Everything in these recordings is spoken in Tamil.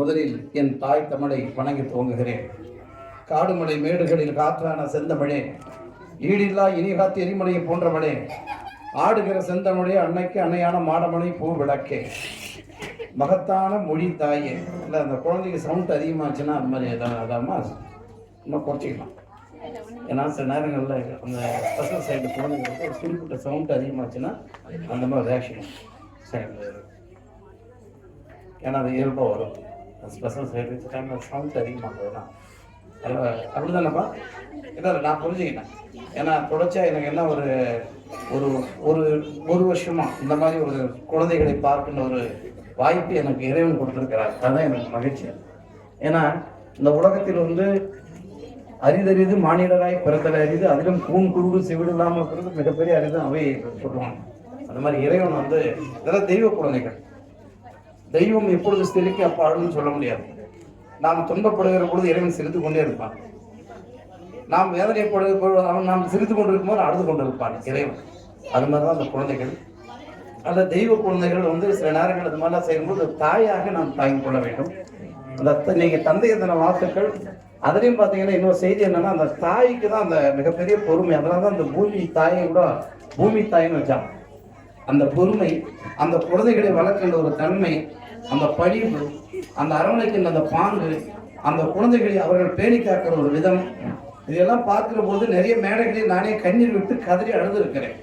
முதலில் என் தாய் தமிழை வணங்கி துவங்குகிறேன். காடுமலை மேடுகளில் காற்றான செந்தமிழே, ஈடில்லா இனிகாத்து எரிமலையை போன்றவளே, ஆடுகிற செந்தமிழே, அன்னைக்கு அன்னையான மாடமலை பூ விளக்கே, மகத்தான மொழி தாயே. இல்லை, அந்த குழந்தைக்கு சவுண்ட் அதிகமாச்சுன்னா அது மாதிரி அதாம்மா இன்னும் குறைச்சிக்கலாம். ஏன்னா சில நேரங்களில் அந்த ஸ்பெஷல் சைடு குழந்தைங்களுக்கு ஒரு குறிப்பிட்ட சவுண்ட் அதிகமாச்சுன்னா அந்த மாதிரி ரியாக்ஷன் சைடு, ஏன்னா அது இயல்பாக வரும். ஸ்பெஷல் சைடு டைமில் சவுண்ட் அதிகமாகுதுன்னா அப்படி தானேப்பா. இல்லை நான் புரிஞ்சுக்கிட்டேன். ஏன்னா தொடர்ச்சியாக எனக்கு என்ன ஒரு ஒரு ஒரு ஒரு வருஷமாக இந்த மாதிரி ஒரு குழந்தைகளை பார்க்கின்ற ஒரு வாய்ப்பு எனக்கு இறைவன் கொடுத்துருக்கிறார். அதுதான் எனக்கு மகிழ்ச்சி. ஏன்னா இந்த உலகத்தில் வந்து அரிதறிது மானிடராய் பிறத்தலை அரிது, அதிலும் கூண் குருடு சிவிடு இல்லாமல் இருக்கிறது மிகப்பெரிய அரிது அவை சொல்லுவாங்க. அந்த மாதிரி இறைவன் வந்து இதெல்லாம் தெய்வ குழந்தைகள். தெய்வம் எப்பொழுது சிரிக்க அப்பாடுன்னு சொல்ல முடியாது. நாம் துன்பப்படுகிற பொழுது இறைவன் சிரித்து கொண்டே இருப்பான். நாம் வேதனைப்படுகிற அவன் நாம் சிரித்து கொண்டு இருக்கும்போது அழுது கொண்டு இருப்பான் இறைவன். அது மாதிரிதான் அந்த குழந்தைகள், அந்த தெய்வ குழந்தைகள் வந்து சில நேரங்கள் அது மாதிரிலாம் செய்யும்போது தாயாக நாம் தாங்கிக் கொள்ள வேண்டும். அந்த நீங்க தந்தைய தின வாழ்த்துக்கள். அதுலேயும் பார்த்தீங்கன்னா இன்னொரு செய்தி என்னன்னா, அந்த தாய்க்கு தான் அந்த மிகப்பெரிய பொறுமை. அதனால தான் அந்த பூமி தாயை கூட பூமி தாயின்னு வச்சாங்க. அந்த பொறுமை, அந்த குழந்தைகளை வளர்க்கின்ற ஒரு தன்மை, அந்த பழிவு, அந்த அரவணைக்கின்ற அந்த பாங்கு, அந்த குழந்தைகளை அவர்கள் பேணி காக்கிற ஒரு விதம், இதெல்லாம் பார்க்கிற போது நிறைய மேடைகளில் நானே கண்ணீர் விட்டு கதறி அழுது இருக்கிறேன்.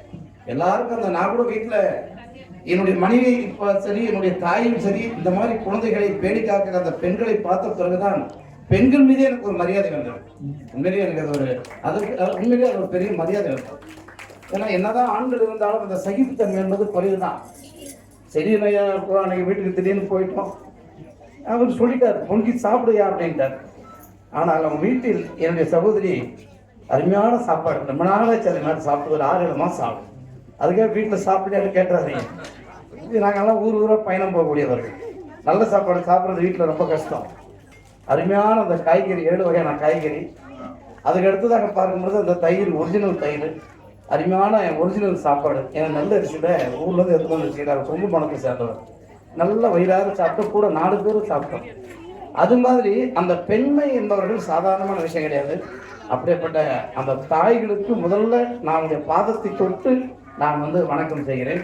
எல்லாருக்கும் அந்த நான் கூட வீட்டில் என்னுடைய மனைவி இப்போ சரி, என்னுடைய தாயும் சரி, இந்த மாதிரி குழந்தைகளை பேணி காக்கிற அந்த பெண்களை பார்த்த பிறகுதான் பெண்கள் மீதே எனக்கு ஒரு மரியாதை வந்தது. உண்மையிலேயே எனக்கு அது உண்மையிலேயே அது ஒரு பெரிய மரியாதை இருக்கும். ஏன்னா என்னதான் ஆண்கள் இருந்தாலும் அந்த சகிப்புத்தன்மை என்பது குறைவுதான். சரி, அன்னைக்கு வீட்டுக்கு திடீர்னு போயிட்டோம், அவர் சொல்லிட்டார் பொங்கி சாப்பிடுயா அப்படின்ட்டார். ஆனால் அவங்க வீட்டில் என்னுடைய சகோதரி அருமையான சாப்பாடு, ரொம்ப நாளாக சில நாள் சாப்பிட்டு ஒரு 6-7 மாதம் சாப்பிடும். அதுக்காக வீட்டில் சாப்பிட்டு கேட்டுறாதீங்க. நாங்கள்லாம் ஊராக பயணம் போகக்கூடியவர்கள். நல்ல சாப்பாடு சாப்பிட்றது வீட்டில் ரொம்ப கஷ்டம். அருமையான அந்த காய்கறி, 7 வகையான காய்கறி, அதுக்கு அடுத்ததாக பார்க்கும்போது அந்த தயிர், ஒரிஜினல் தயிர், அருமையான ஒரிஜினல் சாப்பாடு. ஏன்னா நல்ல அரிசியில் ஊர்லேருந்து எடுத்து வந்து வச்சுக்கிறாங்க. ரொம்ப பணத்தை சேர்ந்தவர், நல்ல வயிறாக சாப்பிட்டு கூட 4 பேரும் சாப்பிட்டோம். அது மாதிரி அந்த பெண்மை என்பவர்கள் சாதாரணமான விஷயம் கிடையாது. அப்படிப்பட்ட அந்த தாய்களுக்கு முதல்ல நான் பாதத்தை தொட்டு நான் வந்து வணக்கம் செய்கிறேன்.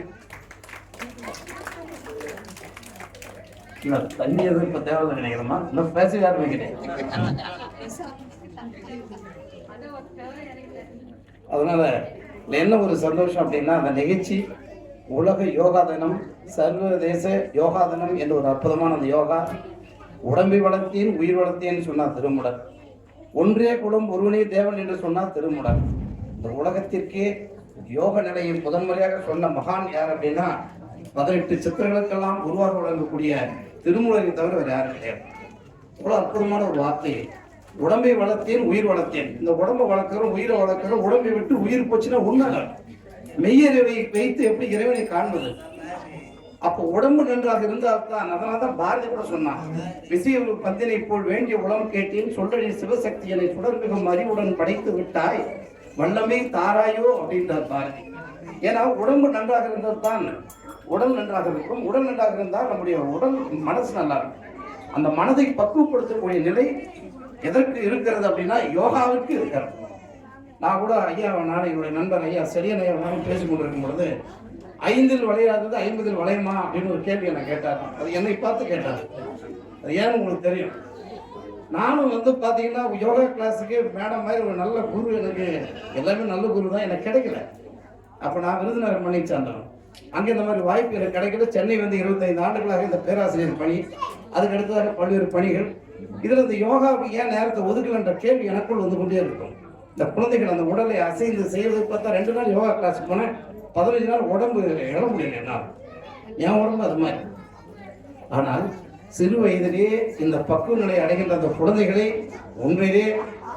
தண்ணி எதுவும் இப்போ தேவையில்லை நினைக்கிறோமா? இன்னும் பேச யாருமே கிடையாது. அதனால என்ன ஒரு சந்தோஷம் அப்படின்னா, அந்த நிகழ்ச்சி உலக யோகா தினம், சர்வதேச யோகா தினம் என்ற ஒரு அற்புதமான அந்த யோகா. உடம்பை வளர்த்தேன் உயிர் வளர்த்தேன்னு சொன்னார் திருமுடர். ஒன்றே குலம் ஒருவனே தேவன் என்று சொன்னார் திருமுடர். இந்த உலகத்திற்கே யோக நிலையை முதன்முறையாக சொன்ன மகான் யார் அப்படின்னா, 18 சித்திரங்களுக்கெல்லாம் உருவாக வழங்கக்கூடிய திருமுடரை தவிர வேறு யாரும் கிடையாது. இவ்வளோ அற்புதமான ஒரு வார்த்தை. உடம்பை வளர்த்தேன் உயிர் வளர்த்தேன். இந்த உடம்பை வளர்க்கிறோம், உயிரை வளர்க்கிறோம். உடம்பை விட்டு உயிர் போச்சுன்னா உண்மை மெய்யறிவை வைத்து எப்படி இறைவனை காண்பது? அப்போ உடம்பு நன்றாக இருந்தால் தான். அதனால தான் பாரதி கூட சொன்னான், விசைய ஒரு பந்தினை போல் வேண்டிய உடம்பு கேட்டேன், சொல்லி சிவசக்தியனை சுடர்மிகும் அறிவுடன் படைத்து விட்டாய், வல்லமை தாராயோ அப்படின்றார் பாரதி. ஏன்னா உடம்பு நன்றாக இருந்தால் தான் உடல் நன்றாக இருக்கும். உடல் நன்றாக இருந்தால் நம்முடைய உடல் மனசு நல்லா இருக்கும். அந்த மனதை பக்குவப்படுத்தக்கூடிய நிலை எதற்கு இருக்கிறது அப்படின்னா யோகாவிற்கு இருக்கிறது. நான் கூட ஐயா, நான் என்னுடைய நண்பர் ஐயா செடியன் ஐயா பேசிக் கொண்டிருக்கும் பொழுது, 5இல் வளையாதது 50இல் வளையுமா அப்படின்னு ஒரு கேள்வி என்னை கேட்டார். அது என்னை பார்த்து கேட்டார். அது ஏன்னு உங்களுக்கு தெரியும். நானும் வந்து பார்த்தீங்கன்னா யோகா கிளாஸுக்கு மேடம் மாதிரி ஒரு நல்ல குரு, எனக்கு எல்லாமே நல்ல குரு தான், எனக்கு கிடைக்கல. அப்போ நான் விருதுநகர் பண்ணி சார்ந்தவன். அங்கே இந்த மாதிரி வாய்ப்பு எனக்கு கிடைக்கல. சென்னை வந்து 25 ஆண்டுகளாக இந்த பேராசிரியர் பணி, அதுக்கு அடுத்ததாக பல்வேறு பணிகள். இதில் இந்த யோகாவுக்கு ஏன் நேரத்தை ஒதுக்கலன்ற கேள்வி எனக்குள் வந்து கொண்டே இருக்கும். இந்த குழந்தைகள் அந்த உடலை அசைந்து செய்வதை பார்த்தா 2 நாள் யோகா கிளாஸுக்கு போனேன், 15 நாள் உடம்பு எழ முடியல என்னால். என் உடம்பு அது மாதிரி. ஆனால் சிறு வயதிலே இந்த பக்குவ நிலை அடைகின்ற அந்த குழந்தைகளை உண்மையிலே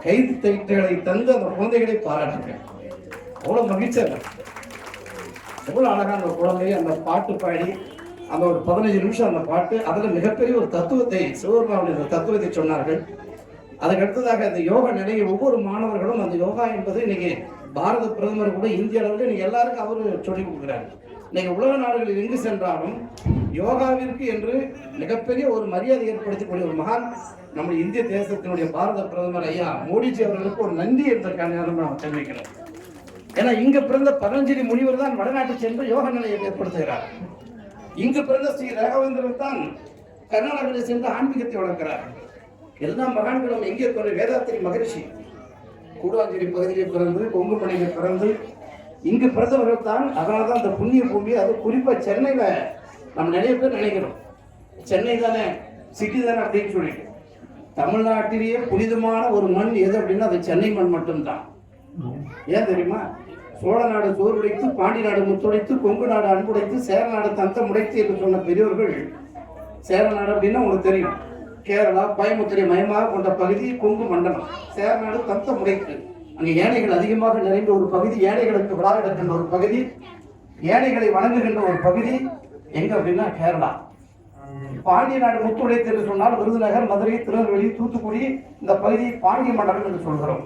கைத்தட்டலை தந்து அந்த குழந்தைகளை பாராட்டுகிறேன். அவ்வளோ மகிழ்ச்சியாக, எவ்வளோ அழகான அந்த குழந்தையை அந்த பாட்டு பாடி அந்த ஒரு 15 நிமிஷம் அந்த பாட்டு, அதில் மிகப்பெரிய ஒரு தத்துவத்தை, சிவபெருமானுடைய தத்துவத்தை சொன்னார்கள். அதுக்கு அடுத்ததாக அந்த யோகா நிலையை ஒவ்வொரு மாணவர்களும் அந்த யோகா என்பது இன்னைக்கு பாரத பிரதமர் கூட இந்திய அளவில் இன்னைக்கு எல்லாருக்கும் அவரு சொல்லிக் கொடுக்குறாரு. இன்னைக்கு உலக நாடுகளில் எங்கு சென்றாலும் யோகாவிற்கு என்று மிகப்பெரிய ஒரு மரியாதை ஏற்படுத்தக்கூடிய ஒரு மகான் நம்முடைய இந்திய தேசத்தினுடைய பாரத பிரதமர் ஐயா மோடிஜி அவர்களுக்கு ஒரு நன்றி என்பதற்கான நேரம் நாம் தெரிவிக்கிறோம். ஏன்னா இங்கு பிறந்த பதஞ்சலி முனிவர் தான் வடநாட்டு சென்று யோக நிலையை ஏற்படுத்துகிறார். இங்கு பிறந்த ஸ்ரீ ராகவேந்திரர் தான் கர்நாடகாவில் சென்று ஆன்மீகத்தை வளர்க்கிறார். எல்லா மகான்களும் எங்கே பிறகு வேதாத்திரி மகரிஷி கூடாஞ்சேரி பகுதியில் பிறந்து கொங்குமலையில் பிறந்து இங்கு பிறந்தவர்கள் தான். அதனால்தான் அந்த புண்ணிய பூமி, அது குறிப்பா சென்னையில நம்ம நிறைய பேர் நினைக்கிறோம் சென்னை தானே சிட்டி தானே அப்படின்னு சொல்லிட்டு. தமிழ்நாட்டிலேயே புனிதமான ஒரு மண் எது அப்படின்னா அது சென்னை மண் மட்டும்தான். ஏன் தெரியுமா? சோழ நாடு சோறுடைத்து, பாண்டி நாடு முத்துடைத்து, கொங்கு நாடு அன்புடைத்து, சேர நாடு தந்தம் உடைத்து என்று சொன்ன பெரியோர்கள். சேர நாடு அப்படின்னா உங்களுக்கு தெரியும், கேரளா கோயம்புத்தூரை மையமாக கொண்ட பகுதி கொங்கு மண்டலம். சேர நாடு தந்தம் உடைத்து, அங்கே ஏழைகள் அதிகமாக நிறைந்த ஒரு பகுதி, ஏழைகளுக்கு விழா எடுக்கின்ற ஒரு பகுதி, ஏழைகளை வணங்குகின்ற ஒரு பகுதி எங்க அப்படின்னா கேரளா. பாண்டிய நாடு முத்துடைத்து என்று சொன்னால் விருதுநகர், மதுரை, திருநெல்வேலி, தூத்துக்குடி இந்த பகுதி பாண்டிய மண்டலம் என்று சொல்கிறோம்.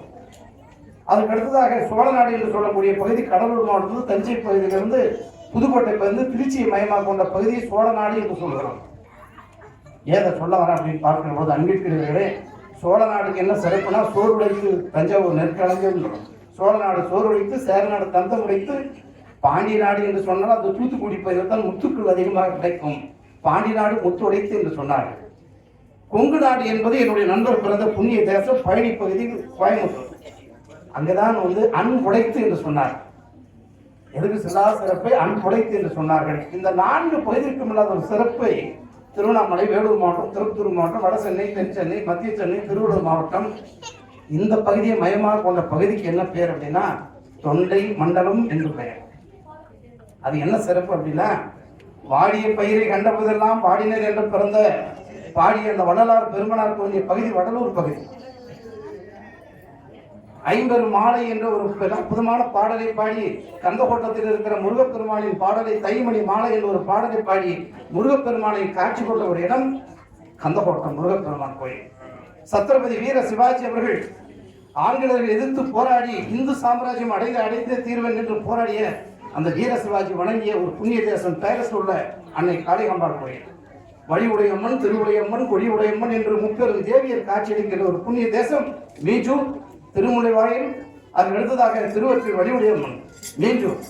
அதுக்கு அடுத்ததாக சோழ நாடு என்று சொல்லக்கூடிய பகுதி கடலூர் மாவட்டத்தில் தஞ்சை பகுதியிலிருந்து புதுக்கோட்டை பகுதி, திருச்சியை மையமாக கொண்ட பகுதி சோழ நாடு என்று சொல்கிறோம். ஏதை சொல்ல வர அப்படின்னு பார்க்கிற போது அன்பிற்கிறவர்களே, சோழ நாடுக்கு என்ன சிறப்புனா சோறு உடைத்து தஞ்சாவூர் நெற்களஞ்சியம், சோழ நாடு சோறு உடைத்து, சேர நாடு தந்தம் உடைத்து, பாண்டிய நாடு என்று சொன்னால் அந்த தூத்துக்குடி பகுதியில் தான் முத்துக்கள் அதிகமாக கிடைக்கும். பாண்டிய நாடு முத்து உடைத்து என்று சொன்னார்கள். கொங்கு நாடு என்பது என்னுடைய நண்பர் பிறந்த புண்ணிய தேசம், பழனி பகுதி, கோயம்புத்தூர். அங்கதான் அன்புடைத்து என்று சொன்னார். எதுக்கு சிலா சிறப்பை அன்புடைத்து என்று சொன்னார்கள். இந்த 4 பகுதிக்கும் இல்லாத ஒரு சிறப்பை திருவண்ணாமலை, வேலூர் மாவட்டம், திருப்பத்தூர் மாவட்டம், வட சென்னை, தென் சென்னை, மத்திய சென்னை, திருவள்ளூர் மாவட்டம் இந்த பகுதியை மையமாக கொண்ட பகுதிக்கு என்ன பெயர் அப்படின்னா தொண்டை மண்டலம் என்று பெயர். அது என்ன சிறப்பு அப்படின்னா, வாடிய பயிரை கண்டபோதெல்லாம் பாடினர் என்று பிறந்த பாடிய அந்த வள்ளலார் பெருமனார் தோன்றிய பகுதி வடலூர் பகுதி. ஐம்பெரு மாலை என்ற ஒரு அற்புதமான பாடலை பாடி கந்தகோட்டத்தில் இருக்கிற முருகப்பெருமானின் பாடலை, தைமணி மாலை என்ற ஒரு பாடலை பாடி முருகப்பெருமானை காட்சி கொண்ட ஒரு இடம் கந்தகோட்டம் முருகப்பெருமான் கோயில். சத்ரபதி வீர சிவாஜி அவர்கள் ஆங்கிலேயரை எதிர்த்து போராடி இந்து சாம்ராஜ்யம் அடைந்தே தீர்வன் என்று போராடிய அந்த வீர சிவாஜி வணங்கிய ஒரு புண்ணிய தேசம் பேரஸ் உள்ள அன்னை காளிகாம்பாள் கோயில். வழியுடையம்மன், திருவுடையம்மன், கொடியுடையம்மன் என்று முப்பெரும் தேவியர் காட்சியளிக்கிற ஒரு புண்ணிய தேசம் மீஞ்சூர், திருமுலைவாயில். அதுக்கு அடுத்ததாக திருவொற்றியூர் வழியுடையம்மன், மீஞ்சூர்,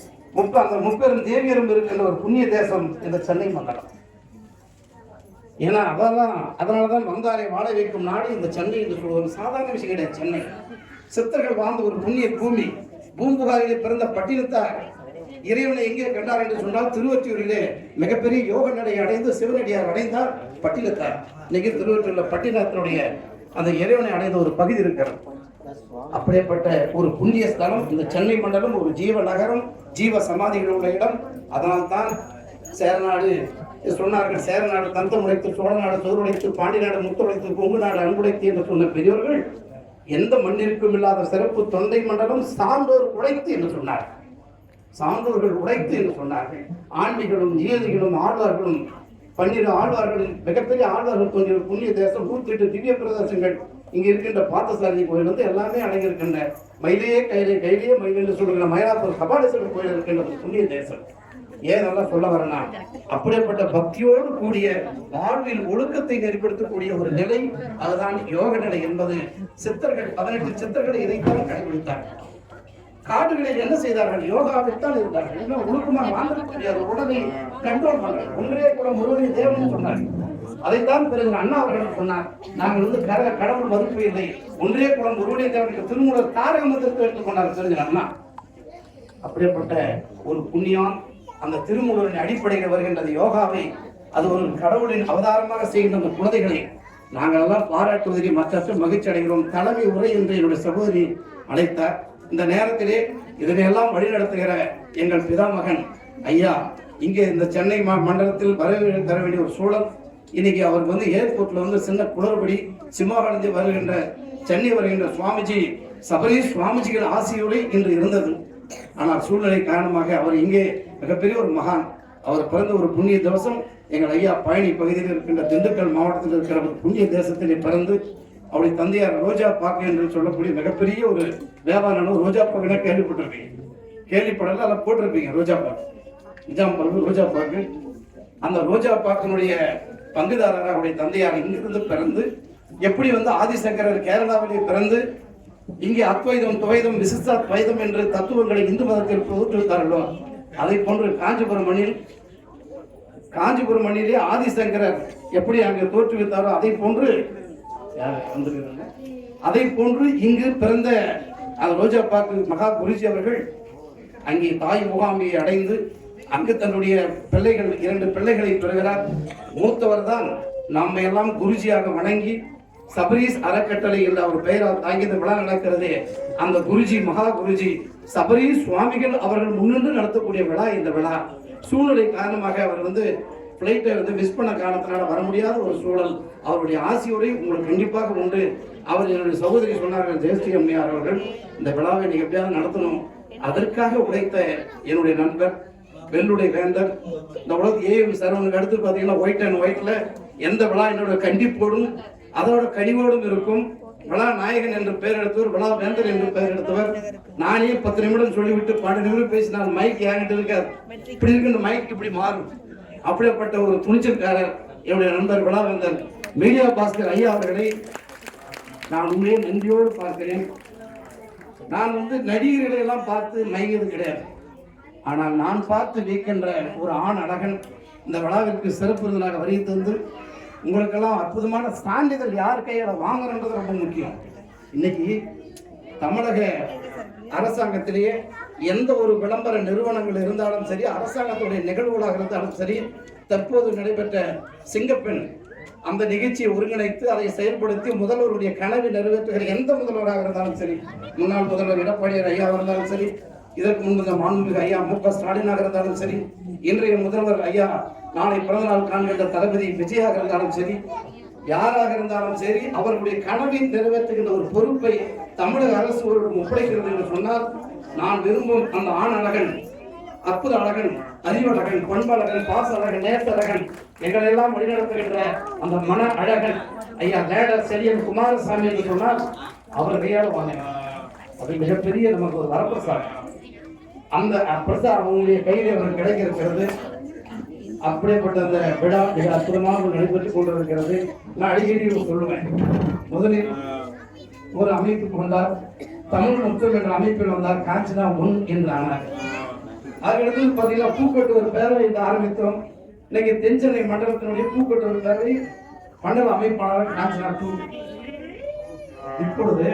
அந்த முப்பெரும் தேவியரும் இருக்கின்ற ஒரு புண்ணிய தேசம் இந்த சென்னை மண்டலம். ஏன்னா அதனாலதான் வந்தாரை வாழ வைக்கும் நாடு இந்த சென்னை என்று சொல்வது சாதாரண விஷயம் கிடையாது. சென்னை சித்தர்கள் வாழ்ந்த ஒரு புண்ணிய பூமி. பூம்புகாரிலே பிறந்த பட்டினத்தார் இறைவனை எங்கே கண்டார் என்று சொன்னால் திருவொற்றியூரிலே மிகப்பெரிய யோக நடை அடைந்து சிவனடியார் அடைந்தார் பட்டினத்தார். இன்னைக்கு திருவொற்றியூர்ல பட்டினத்தினுடைய அந்த இறைவனை அடைந்த ஒரு பகுதி இருக்கிறது. அப்படிப்பட்ட ஒரு புண்ணிய ஸ்தலம் இந்த சென்னை மண்டலம், ஒரு ஜீவ நகரம், ஜீவ சமாதிகள் உள்ள இடம். அதனால்தான் சேரநாடு சொன்னார்கள், சேரநாடு தந்தம் உடைத்து, சோழ நாடு சோறு உடைத்து, பாண்டி நாடு முத்து உடைத்து, கொங்கு நாடு அன்புடைத்து என்று சொன்ன பெரியவர்கள் எந்த மண்ணிற்கும் இல்லாத சிறப்பு தொண்டை மண்டலம் சான்றோர் உடைத்து என்று சொன்னார். சான்றோர்கள் உடைத்து என்று சொன்னார்கள். ஆண்மைகளும் நீதிகளும் ஆழ்வார்களும் 12 ஆழ்வார்களின் மிகப்பெரிய ஆழ்வார்கள் கொஞ்சம் புண்ணிய தேசம், 108 திவ்ய பிரதேசங்கள் இங்க இருக்கின்ற பார்த்தசாரதி கோயில் வந்து எல்லாமே அடங்கியிருக்கின்ற மயிலே கையிலேயே மயில் என்று சொல்கிற மயிலாப்பூர் கபாலீஸ்வரர் கோயில் இருக்கின்ற புண்ணிய தேசம். ஏன் நல்லா சொல்ல வரனா, அப்படிப்பட்ட பக்தியோடு கூடிய வாழ்வில் ஒழுக்கத்தை நெறிப்படுத்தக்கூடிய ஒரு நிலை, அதுதான் யோக நிலை என்பது. சித்தர்கள் 18 சித்தர்களை இதைத்தான் கடைபிடித்தார்கள். காடுகளில் என்ன செய்தார்கள்? யோகாவில்தான் இருந்தார்கள். இன்னும் ஒழுக்கமாக வாழ்ந்திருக்கக்கூடிய உடலை கண்ட்ரோல் பண்ணார்கள். ஒன்றே கூட முருகனை தேவன் சொன்னார்கள். அதைத்தான் பிறகு அண்ணா அவர்கள் சொன்னார், நாங்கள் வந்து கடவுள் மறுப்பு இல்லை, ஒன்றே குலம் ஒருவனே தேவனுக்கு திருமூலர் தாரக மந்திரத்தை எடுத்துக்கொண்டார் தெரிஞ்ச அண்ணா. அப்படிப்பட்ட ஒரு புண்ணியம் அந்த திருமூலரின் அடிப்படையில் வருகின்றது யோகாவை. அது ஒரு கடவுளின் அவதாரமாக செய்கின்ற அந்த குழந்தைகளை நாங்கள் எல்லாம் பாராட்டுவதில் மற்ற மகிழ்ச்சி அடைகிறோம். தலைமை உரை என்று என்னுடைய சகோதரி அழைத்தார். இந்த நேரத்திலே இதனையெல்லாம் வழிநடத்துகிற எங்கள் பிதாமகன் ஐயா இங்கே இந்த சென்னை மண்டலத்தில் வரவேற்று தர வேண்டிய ஒரு சூழல். இன்னைக்கு அவருக்கு வந்து ஏர்போர்ட்ல வந்து சின்ன குளறுபடி, சிம்மாவளந்து வருகின்ற சென்னை வருகின்ற சுவாமிஜி சபரீஷ் சுவாமிஜிகள் ஆசியோடு இன்று இருந்தது. ஆனால் சூழ்நிலை காரணமாக அவர் இங்கே மிகப்பெரிய ஒரு மகான். அவர் பிறந்த ஒரு புண்ணிய திவசம் எங்கள் ஐயா பழனி பகுதியில் இருக்கின்ற திண்டுக்கல் மாவட்டத்தில் இருக்கிற ஒரு புண்ணிய தேசத்திலே பிறந்து அவருடைய தந்தையார் ரோஜா பாக்கு என்று சொல்லக்கூடிய மிகப்பெரிய ஒரு வியாபாரம். ரோஜா பாக்குன்னா கேள்விப்பட்டிருப்பீங்க, கேள்விப்படல அதில் போட்டிருப்பீங்க ரோஜா பாக்கு, நிஜாம் பருப்பு ரோஜா பாக்கு. அந்த ரோஜா பாக்கினுடைய பங்குதாரராக அவருடைய தந்தையார் இங்கிருந்து பிறந்து எப்படி ஆதிசங்கரர் கேரளாவிலே பிறந்து இங்கே அத்வைதம் துவைதம் விசிஷ்டா துவைதம் என்று தத்துவங்களை இந்து மதத்தில் புகுத்துவித்தார்களோ அதை போன்று காஞ்சிபுரம் மண்ணிலே ஆதிசங்கரர் எப்படி அங்கு தோற்றுவித்தாரோ அதை போன்று இங்கு பிறந்த அந்த ரோஜா பாக்கு மகா குருஜி அவர்கள் அங்கே தாய் முகாமியை அடைந்து அங்கு தன்னுடைய பிள்ளைகள் 2 பிள்ளைகளை பெறுகிறார். மூத்தவர் தான் நம்ம எல்லாம் குருஜியாக வணங்கி சபரீஸ் அறக்கட்டளை என்று அவர் பெயரால் தாங்கி இந்த விழா நடக்கிறது. அந்த குருஜி மகா குருஜி சபரீஸ் சுவாமிகள் அவர்கள் முன்னின்று நடத்தக்கூடிய விழா இந்த விழா. சூழ்நிலை காரணமாக அவர் பிளைட்டை மிஸ் பண்ண காரணத்தினால வர முடியாத ஒரு சூழல். அவருடைய ஆசியோரை உங்களுக்கு கண்டிப்பாக உண்டு. அவர் என்னுடைய சகோதரி சொன்னார்கள், ஜெயஸ்ரீ அம்மையார் அவர்கள், இந்த விழாவை நீங்க எப்படியாவது நடத்தணும். அதற்காக உழைத்த என்னுடைய நண்பர் வெள்ளுடைய வேந்தர், இந்த உலகத்து ஏஎம் சரவனுக்கு அடுத்து பார்த்தீங்கன்னா ஒயிட் அண்ட் ஒயிட்ல எந்த விழா என்னோட கண்டிப்போடும் அதோட கனிவோடும் இருக்கும். விழா நாயகன் என்று பெயர் எடுத்தவர், விழா வேந்தர் என்று பெயர் எடுத்தவர். நானே 10 நிமிடம் சொல்லிவிட்டு 12 நிமிடம் பேசினால் மைக் ஏங்கிட்டு இருக்காது, இப்படி இருக்கு, இந்த மைக் இப்படி மாறும். அப்படிப்பட்ட ஒரு துணிச்சல்காரர் என்னுடைய நண்பர் விழா வேந்தர் மீடியா பாஸ்கர் ஐயா அவர்களை நான் உண்மையே நன்றியோடு பார்க்கிறேன். நான் நடிகர்களை எல்லாம் பார்த்து மயங்கியது கிடையாது. ஆனால் நான் பார்த்து வைக்கின்ற ஒரு ஆண் அழகன் இந்த விழாவிற்கு சிறப்பு விருந்தினராக வருகை தந்து உங்களுக்கெல்லாம் அற்புதமான சான்றிதழ் யார் கையால் வாங்குறன்றது ரொம்ப முக்கியம். இன்னைக்கு தமிழக அரசாங்கத்திலேயே எந்த ஒரு விளம்பர நிறுவனங்கள் இருந்தாலும் சரி, அரசாங்கத்துடைய நிகழ்வுகளாக இருந்தாலும் சரி, தற்போது நடைபெற்ற சிங்கப்பெண் அந்த நிகழ்ச்சியை ஒருங்கிணைத்து அதை செயல்படுத்தி முதல்வருடைய கனவை நிறைவேற்றுகிற எந்த முதல்வராக இருந்தாலும் சரி, முன்னாள் முதல்வர் எடப்பாடியார் ஐயா இருந்தாலும் சரி, இதற்கு முன்பு மாண்புமிகு ஐயா மு.க. ஸ்டாலினாக இருந்தாலும் சரி, இன்றைய முதல்வர் ஐயா நாளை பிறந்தநாள் காண்கின்ற தளபதி விஜயாக இருந்தாலும் சரி, யாராக இருந்தாலும் சரி, அவர்களுடைய கனவை நிறைவேற்றுகின்ற ஒரு பொறுப்பை தமிழக அரசு ஒருவரும் ஒப்படைக்கிறது என்று சொன்னால், நான் விரும்பும் அந்த ஆண் அழகன், அற்புத அழகன், அறிவழகன், பண்பழகன், பாச அழகன், நேச அழகன், எங்களை எல்லாம் வழிநடத்துகின்ற அந்த மன அழகன் ஐயா லேடர் செலியன் குமாரசாமி என்று சொன்னால் அவர் கையால் வாங்க. அது மிகப்பெரிய நமக்கு ஒரு வரப்பிரசாதம். அந்த பிரசாதம் அவங்களுடைய கையில் அவருக்கு கிடைக்க இருக்கிறது. அப்படிப்பட்ட அந்த விழா மிக அற்புதமாக நடைபெற்றுக் கொண்டிருக்கிறது. நான் அடிக்கடி சொல்லுவேன், முதலில் ஒரு அமைப்புக்கு வந்தார், தமிழ் முத்தம் என்ற அமைப்பில் வந்தார், காஞ்சனா முன் என்று ஆனார். அதுக்கடுத்து பார்த்தீங்கன்னா பூக்கட்டு ஒரு பேரவை என்று ஆரம்பித்தோம். இன்னைக்கு தென்சென்னை மண்டலத்தினுடைய பூக்கட்டு ஒரு பேரவை மண்டல அமைப்பாளர் காஞ்சனா 2. இப்பொழுது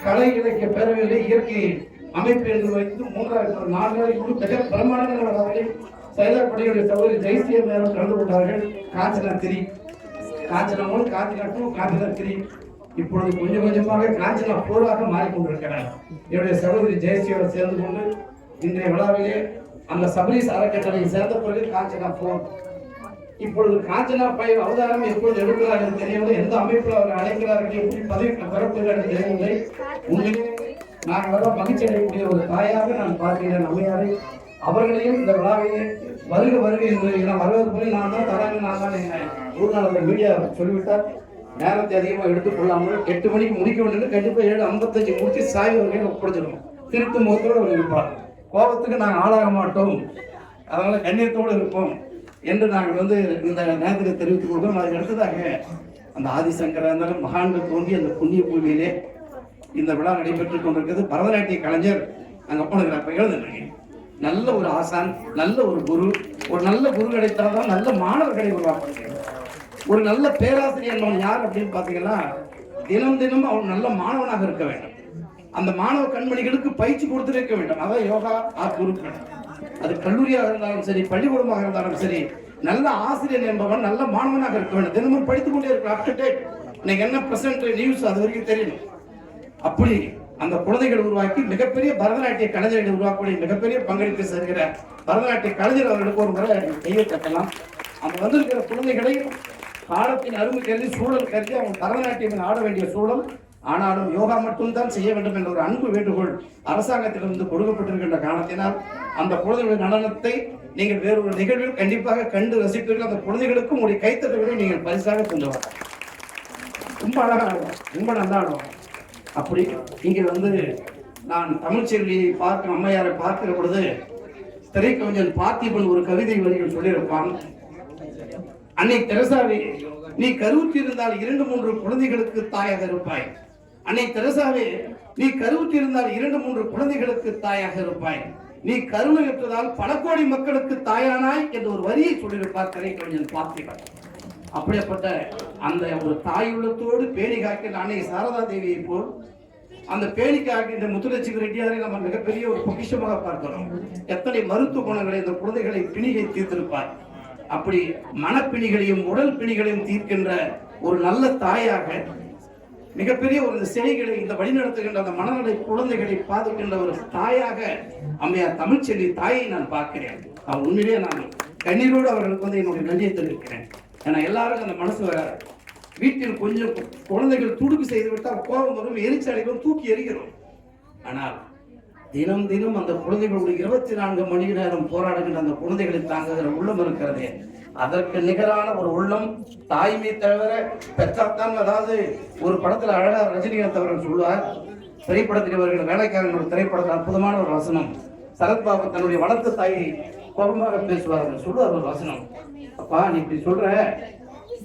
கலை இலக்கிய பேரவையிலே இயற்கை அமைப்பு என்று வைத்து 3 நாட்களுக்கு மிக பிரமாண்டமான செயலப்படையுடைய சகோதரி ஜெயஸ்ரீ மேலும் கலந்து கொண்டார்கள். காஞ்சனா 3, காஞ்சனா 1, காஞ்சனா 2, காஞ்சனா 3. இப்பொழுது கொஞ்சம் கொஞ்சமாக காஞ்சனா 4 மாறிக்கொண்டிருக்கிறார். என்னுடைய சகோதரி ஜெயஸ்ரீயோடு சேர்ந்து கொண்டு இன்றைய விழாவிலே அந்த சபரீஸ் அறக்கட்டளையை சேர்ந்த பிறகு காஞ்சனா 4. இப்பொழுது காஞ்சனா 5 அவதாரம் எப்பொழுது எடுக்கிறார்கள் தெரியவில்லை. எந்த அமைப்பில் அவர் அழைக்கிறார்கள், எப்படி பதவி பெறப்படுகிறார்கள் தெரியவில்லை. உண்மையிலே நான் வர மகிழ்ச்சி அடையக்கூடிய ஒரு தாயாக நான் பார்க்கிறேன் அம்மையாரை. அவர்களையும் இந்த விழாவையே வருக வருக என்று வருவதற்கு நான் தான் தராங்க, நான் தான் ஊர்நாள் மீடியா சொல்லிவிட்டார். நேரத்தை அதிகமாக எடுத்துக்கொள்ளாமல் 8 மணிக்கு முடிக்க வேண்டும், கண்டிப்பாக 7:55 முடிச்சு சாய் வகையில் ஒப்படைச்சிடுவோம். திருத்து முகத்தோடு அவர் இருப்பார். கோபத்துக்கு நாங்கள் ஆளாக மாட்டோம், அதனால கண்ணியத்தோடு இருப்போம் என்று நாங்கள் இந்த நேரத்தில் தெரிவித்துக் கொள்வோம். அதுக்கு அடுத்ததாக அந்த ஆதிசங்கர மகான்கள் தோன்றி அந்த புண்ணிய பூமியிலே இந்த விழா நடைபெற்றுக் கொண்டிருக்கிறது. பரதநாட்டிய கலைஞர் அங்கே போனதுக்கு எழுதுறீங்க, நல்ல ஒரு ஆசான், நல்ல ஒரு குரு, ஒரு நல்ல குரு கிடைத்தால்தான் நல்ல மாணவர்களை உருவாக்குறீங்க. ஒரு நல்ல பேராசிரியர் யார் அப்படின்னு பார்த்தீங்கன்னா, தினம் தினம் அவன் நல்ல மாணவனாக இருக்க வேண்டும். அந்த மாணவ கண்மணிகளுக்கு பயிற்சி கொடுத்துருக்க வேண்டும். அதான் யோகா குருக்கள். அது கல்லூரியாக இருந்தாலும் சரி, பள்ளிக்கூடமாக இருந்தாலும் சரி, நல்ல ஆசிரியர் என்பவன் நல்ல மாணவனாக இருக்க வேண்டும். தினமும் படித்துக் கொண்டே இருக்க, அப் டு டேட். இன்னைக்கு என்ன பிரசன்ட் நியூஸ் அது வரைக்கும் தெரியணும். அப்படி அந்த குழந்தைகள் உருவாக்கி மிகப்பெரிய பரதநாட்டிய கலைஞர்களை உருவாக்கக்கூடிய மிகப்பெரிய பங்களிப்பு செய்கிற பரதநாட்டிய கலைஞர் அவர்களுக்கு ஒரு முறை கையை தட்டலாம். அந்த வந்திருக்கிற குழந்தைகளை காலத்தின் அருமை கருதி, சூழல் கருதி அவங்க பரதநாட்டியம் ஆட வேண்டிய சூழல். ஆனாலும் யோகா மட்டும்தான் செய்ய வேண்டும் என்ற ஒரு அன்பு வேண்டுகோள் அரசாங்கத்திலிருந்து கொடுக்கப்பட்டிருக்கின்ற காரணத்தினால் அந்த குழந்தைகளுடைய நடனத்தை நீங்கள் வேறொரு நிகழ்வில் கண்டிப்பாக கண்டு ரசிப்பீர்கள். அந்த குழந்தைகளுக்கும் உங்களுடைய கைத்தட்டல்களை நீங்கள் பரிசாக கொண்டு வர ரொம்ப அழகாக ஆடுவாங்க, ரொம்ப நல்லா ஆடுவாங்க. அப்படி இங்கே வந்து நான் தமிழ்ச்செல்வியை பார்க்க அம்மையாரை பார்க்கிற பொழுது திரைக்கவிஞன் பார்த்திபன் ஒரு கவிதை வரிகள் சொல்லியிருப்பான். அன்னை தெரசாவே, நீ கருவுற்று இருந்தால் 2-3 குழந்தைகளுக்கு தாயாக இருப்பாய். அன்னை தெரசாவே, நீ கருவுற்று இருந்தால் 2-3 குழந்தைகளுக்கு தாயாக இருப்பாய். நீ கருணையற்றதால் பல கோடி மக்களுக்கு தாயானாய் என்ற ஒரு வரியை சொல்லியிருப்பார் திரைக்கவிஞன் பார்த்திபன். அப்படிப்பட்ட அந்த ஒரு தாய் உள்ளத்தோடு பேணி காக்கின்ற அன்னை சாரதா தேவியை போல் அந்த பேணி காக்கின்ற முத்துலட்சுமி ரெட்டியாரை நம்ம மிகப்பெரிய ஒரு பொக்கிஷமாக பார்க்கிறோம். எத்தனை மருத்துவ குணங்களை இந்த குழந்தைகளை பிணிகை தீர்த்திருப்பார். அப்படி மனப்பிணிகளையும் உடல் பிணிகளையும் தீர்க்கின்ற ஒரு நல்ல தாயாக, மிகப்பெரிய ஒரு செய்திகளை இந்த வழிநடத்துகின்ற அந்த மனநலை குழந்தைகளை பாதுகின்ற ஒரு தாயாக அம்மையார் தமிழ்ச்செல்வி தாயை நான் பார்க்கிறேன். உண்மையிலேயே நான் கண்ணீரோடு அவர்களுக்கு வந்து என்னுடைய நன்றியை தெரிவிக்கிறேன். ஏன்னா எல்லாருக்கும் அந்த மனசு வராது. வீட்டில் கொஞ்சம் குழந்தைகள் துடுக்கு செய்து விட்டால் கோபம் வரும், எரிச்சலைகளும் தூக்கி எறிகிறோம். ஆனால் தினம் தினம் அந்த குழந்தைகளுடைய 24 மணி நேரம் போராடுகின்ற அந்த குழந்தைகளை தாங்குகிற உள்ளம் இருக்கிறதே, அதற்கு நிகரான ஒரு உள்ளம் தாய்மை தவிர பெற்றாத்தான். அதாவது ஒரு படத்துல அழகா ரஜினிகாந்த் அவர்கள் சொல்லுவார், திரைப்படத்தில் இவர்கள் வேலைக்காரன் ஒரு திரைப்படத்தில் அற்புதமான ஒரு வசனம். சரத்பாபு தன்னுடைய வளர்த்த தாயை கோபமாக பேசுவார்கள். சொல்லுவார் ஒரு வசனம், அப்பா நீ இப்படி சொல்ற,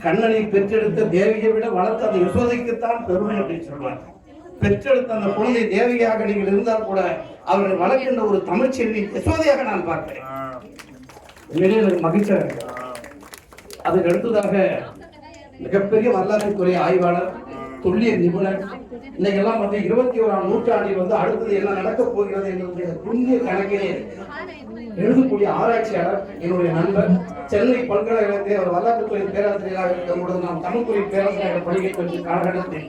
கண்ணனை பெற்றெடுத்த தேவியை விட வளர்த்த அந்த யசோதைக்குத்தான் பெருமை அப்படின்னு சொல்வார். பெற்றெடுத்த அந்த குழந்தை தேவியாக நீங்கள் இருந்தால் கூட அவர்கள் வளர்க்கின்ற ஒரு தமிழ்ச்செல்வி யசோதையாக நான் பார்க்கிறேன். உண்மையிலே எனக்கு மகிழ்ச்சியாக இருக்கு. அதுக்கு அடுத்ததாக மிகப்பெரிய வரலாற்றுத்துறை ஆய்வாளர், துல்லிய நிபுணர், இன்னைக்கெல்லாம் வந்து 21ஆம் நூற்றாண்டில் வந்து அடுத்தது என்ன நடக்கப் போகிறது என்னுடைய துல்லிய கணக்கிலே எழுதக்கூடிய ஆராய்ச்சியாளர், என்னுடைய நண்பர், சென்னை பல்கலைக்கழகத்தில் அவர் வரலாற்றுத்துறை பேராசிரியராக இருக்கும் பொழுது நாம் தமிழ்துறை பேராசிரியராக படிக்கக்கூடிய காலகட்டத்தில்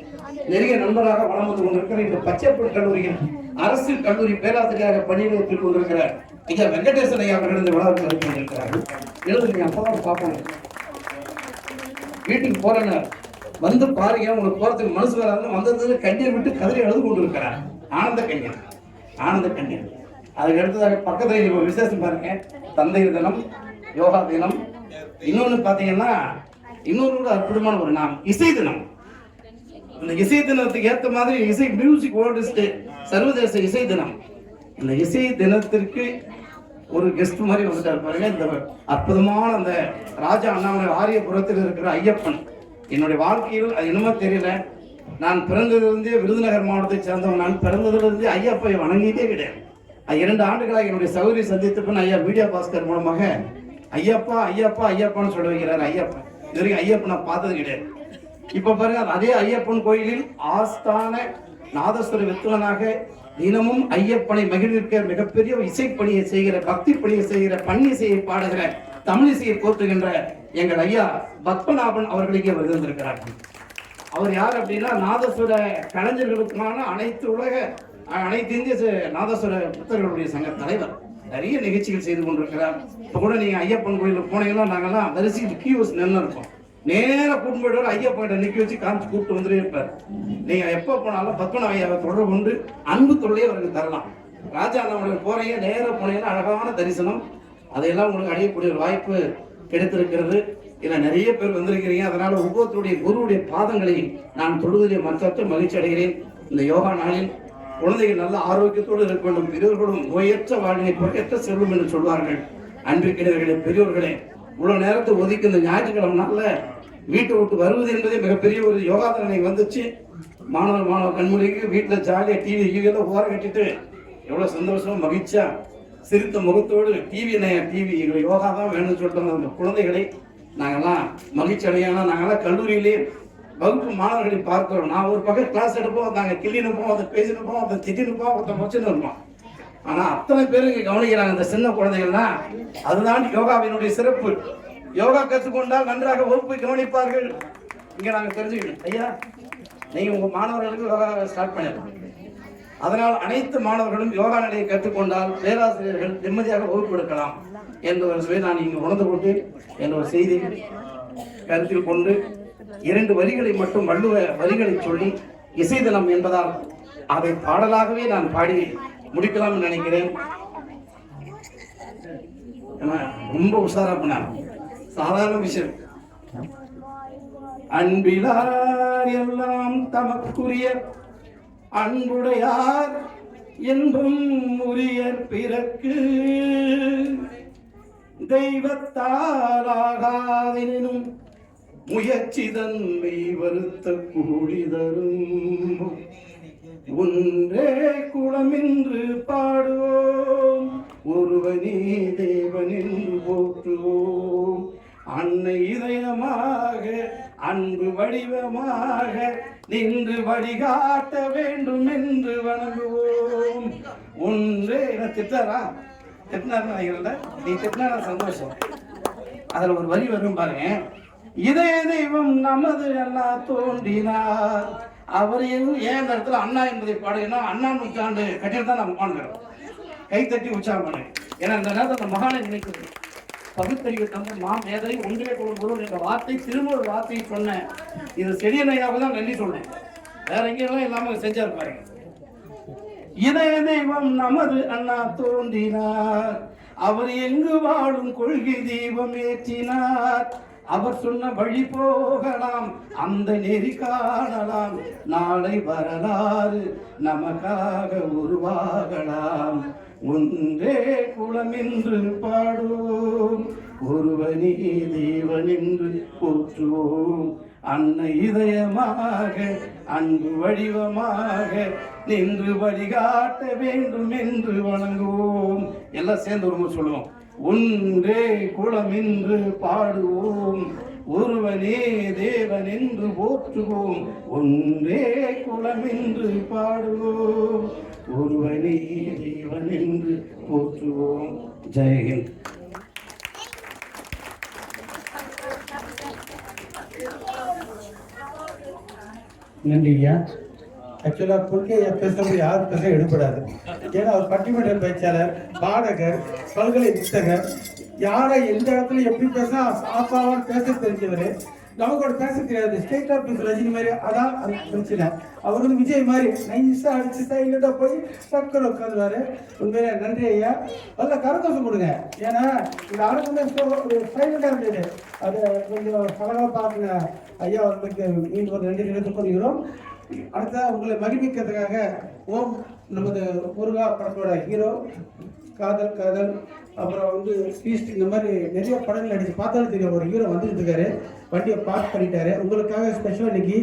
நெருங்கிய நண்பராக வளம் வந்து கொண்டிருக்கிற இந்த பச்சைப்பூர் கல்லூரியில் அரசு கல்லூரி பேராசிரியராக பணியாற்றிக் கொண்டிருக்கிறார் ஐயா வெங்கடேசன் ஐயா அவர்கள் இந்த விழாவில் கலந்து கொண்டிருக்கிறார்கள். எழுதுங்க, அப்பதான் பார்ப்பாங்க. வீட்டுக்கு போறேன்னு வந்து பாருங்க, உங்களுக்கு போறதுக்கு மனசு வராது. வந்தது கண்ணீர் விட்டு கதறி எழுது கொண்டு இருக்கிறார். ஆனந்த கண்ணீர், ஆனந்த கண்ணீர். அதுக்கு அடுத்ததாக பக்கத்துல ஒரு விசேஷம் பாருங்க, தந்தையர் தினம், யோகா தினம். இன்னொன்னு பாத்தீங்கன்னா இன்னொரு அற்புதமான ஒரு நாள் இசை தினம். இந்த இசை தினத்துக்கு ஏற்ற மாதிரி இசை மியூசிக் வேர்ல்டு சர்வதேச இசை தினம். இந்த இசை தினத்திற்கு ஒரு கெஸ்ட் மாதிரி வந்துட்டார் பாருங்க. இந்த அற்புதமான அந்த ராஜா அண்ணாமலை ஆரியபுரத்தில் இருக்கிற ஐயப்பன். என்னுடைய வாழ்க்கையில் அது என்னமோ தெரியல, நான் பிறந்ததிலிருந்தே விருதுநகர் மாவட்டத்தை சேர்ந்தவன். நான் பிறந்ததிலிருந்தே ஐயப்பை வணங்கிட்டே கிடையாது. 2 ஆண்டுகளாக என்னுடைய சகோதரி சந்தித்த பின் ஐயா மீடியா பாஸ்கர் மூலமாக ஐயப்பா ஐயப்பா ஐயப்பான்னு சொல்ல வைக்கிறார். ஐயப்பன் இது வரைக்கும் ஐயப்பன் நான் பார்த்தது கிடையாது. இப்ப பாருங்க, அதே ஐயப்பன் கோயிலில் ஆஸ்தான நாதஸ்வர வித்துவனாக தினமும் ஐயப்பனை மகிழ்விக்க மிகப்பெரிய இசைப்பணியை செய்கிற, பக்தி பணியை செய்கிற, பன்னிசையை பாடுகிற, தமிழிசையை போற்றுகின்ற எங்கள் ஐயா பத்மநாபன் அவர்களுக்கே வந்திருக்கிறார்கள். அவர் யார் அப்படின்னா, நாதஸ்வர கலைஞர்களுக்கான அனைத்து இந்திய நாதஸ்வர புத்தர்களுடைய சங்க தலைவர். நிறைய நிகழ்ச்சிகள் செய்து கொண்டிருக்கிறார். இப்ப கூட நீங்க ஐயப்பன் கோயிலுக்கு போனீங்கன்னா நாங்கெல்லாம் வரிசைக்கு கியூஸ் நின்று இருப்போம். நேர கூட்டு போயிட்டு ஐயப்பன் நிக்க வச்சு காமிச்சு கூப்பிட்டு வந்துட்டே இருப்பார். நீங்க எப்ப போனாலும் பத்மநாப ஐயாவை தொடர்பு கொண்டு அன்பு தொல்லையை அவருக்கு தரலாம். ராஜா அண்ணாமலை போறீங்க, நேர போனீங்கன்னா அழகான தரிசனம், அதையெல்லாம் உங்களுக்கு அடையக்கூடிய ஒரு வாய்ப்பு கிடைத்திருக்கிறது. இதுல நிறைய பேர் வந்திருக்கிறீங்க. அதனால ஒவ்வொருத்தருடைய குருவுடைய பாதங்களை நான் தொடுவதில் மற்ற மகிழ்ச்சி அடைகிறேன். இந்த யோகா நாளில் குழந்தைகள் நல்ல ஆரோக்கியத்தோடு இருக்க வேண்டும். பெரியோர்களும் நோயற்ற வாழ்வினை பொருட்கற்ற செல்வம் என்று சொல்வார்கள். அன்பிற்கினர்களே, பெரியோர்களே, இவ்வளவு நேரத்தை ஒதுக்கி இந்த ஞாயிற்றுக்கிழமை நாள்ல வீட்டை விட்டு வருவது என்பதே மிகப்பெரிய ஒரு யோகாதனை வந்துச்சு. மாணவ கண்மொழிக்கு வீட்டில் ஜாலியா டிவி ஓர கட்டிட்டு எவ்வளவு சந்தோஷமா மகிழ்ச்சியா சிரித்த முகத்தோடு டிவி எங்களுக்கு யோகா தான் வேணும்னு சொல்லிட்டு அந்த குழந்தைகளை நாங்கெல்லாம் மகிழ்ச்சி அடையானா. நாங்கெல்லாம் கல்லூரியிலே வகுப்பு மாணவர்களை பார்க்கிறோம். நான் ஒரு பக்கம் கிளாஸ் எடுப்போம், நாங்கள் கிள்ளினுப்போம், அதை பேசினுப்போம், அதை திட்டினுப்போம், ஒருத்தன் வச்சுன்னு இருப்போம். ஆனா அத்தனை பேரும் இங்க கவனிக்கிறாங்க இந்த சின்ன குழந்தைகள்லாம். அதுதான் யோகாவினுடைய சிறப்பு. யோகா கற்றுக்கொண்டால் நன்றாக வகுப்பை கவனிப்பார்கள். இங்க நாங்க தெரிஞ்சுக்கணும், ஐயா நீங்க உங்க மாணவர்களுக்கு யோகா ஸ்டார்ட் பண்ணிடலாம். அதனால் அனைத்து மாணவர்களும் யோகா நிலையை கற்றுக்கொண்டால் பேராசிரியர்கள் நிம்மதியாக வகுப்பு எடுக்கலாம் என்ற ஒரு சுவை நான் இங்கு உணர்ந்து கொண்டு என்ற ஒரு செய்தி கருத்தில் கொண்டு 2 வரிகளை மட்டும் வள்ளுவ வரிகளை சொல்லி இசை தினம் என்பதால் அதை பாடலாகவே நான் பாடி முடிக்கலாம் நினைக்கிறேன். ரொம்ப உஷாரா பண்ண சாதாரண விஷயம். அன்பிலா அடியார் எல்லாம் தமக்குரிய அன்புடையார் என்றும் உரியர் பிறக்கு தெய்வத்தாலாகாதெனும் முயற்சி தன்மை வருத்த கூலி தரும் ஒன்றே குலமென்று பாடுவோம் ஒருவனே தேவன் என்று போற்றுவோம் அன்னை இதயமாக அன்பு வடிவமாக நின்று வழிகாட்ட வேண்டும் என்று வணங்குவோம் ஒன்றே திட்டாரா திட்டினார்ல நீ திட்டினா சந்தோஷம். அதுல ஒரு வரி வரும் பாருங்க, இதய தெய்வம் நமது அண்ணா தோன்றினார். அவர் ஏன் இந்த இடத்துல அண்ணா என்பதை பாடுகிறோம், அண்ணா நூற்றாண்டு கட்டிட்டு தான் நம்ம பாடுகிறோம். கை தட்டி உற்சாகம் பண்ணு. ஏன்னா இந்த நேரத்தில் அந்த மகானை நினைக்கிறது பகுத்தறிவு தந்த மேதை ஒன்றிய குழும்போது என்ற வார்த்தை திரும்ப ஒரு வார்த்தையை சொன்னேன். இது செடியனையாக தான் நன்றி சொன்னேன், வேற எங்கெல்லாம் இல்லாம செஞ்சாரு. இதய தெய்வம் நமது அண்ணா தோன்றினார். அவர் எங்கு வாழும் கொள்கை தெய்வம் ஏற்றினார். அவர் சொன்ன வழி போகலாம், அந்த நெறி காணலாம். நாளை வரலாறு நமக்காக உருவாகலாம். ஒன்றே குலம் என்று பாடுவோம், ஒருவனே தேவன் என்று போற்றுவோம். அன்னை இதயமாக அன்பு வடிவமாக நின்று வழிகாட்ட வேண்டும் என்று வணங்குவோம். எல்லாம் சேர்ந்து ஒரு முறை சொல்லுவோம். ஒன்றே குலம் என்று பாடுவோம், ஒருவனே தேவன் என்று போற்றுவோம். ஒன்றே குலம் என்று பாடுவோம், ஒருவனே தேவன் என்று போற்றுவோம். ஜெயஹிந்த். நன்றி ஐயா. ஆக்சுவலாக குறுக்கே பேசுறது யார் பேச எடுபடாது. ஏன்னா அவர் பட்டிமன்ற பேச்சாளர், பாடகர், பல்கலை புத்தகர், யாரை எந்த இடத்துல எப்படி பேசினா ஆசாவான்னு பேச தெரிஞ்சவர். நமக்கு பேச தெரியாது, ஸ்டேட் ஆஃபீஸ் ரஜினி மாதிரி. அதான் அது பிரச்சனை. அவர் வந்து விஜய் மாதிரி நைஸாக அடிச்சு சைலண்டாக போய் சக்கரை உட்காந்துருவாரு. உண்மையிலே நன்றி ஐயா. நல்ல கரகோஷம் கொடுங்க. ஏன்னா இந்த அரங்கம் சைலண்டாக இருந்தது, அதை கொஞ்சம் அழகாக பார்க்குங்க ஐயா. அவர்களுக்கு மீண்டும் ஒரு நன்றி நினைத்துக் கொள்கிறோம். அடுத்த உங்களை மகிழ்விக்கிறதுக்காக ஓம் நமது முருகா படத்தோட ஹீரோ, காதல் காதல், அப்புறம் வந்து ஃபீஸ்ட், இந்த மாதிரி நிறைய படங்கள் நடிச்சு பார்த்தாலும் தெரியும் ஒரு ஹீரோ வந்துட்டு இருக்காரு. வண்டியை பார்க் பண்ணிட்டாரு. உங்களுக்காக ஸ்பெஷலாக இன்னைக்கு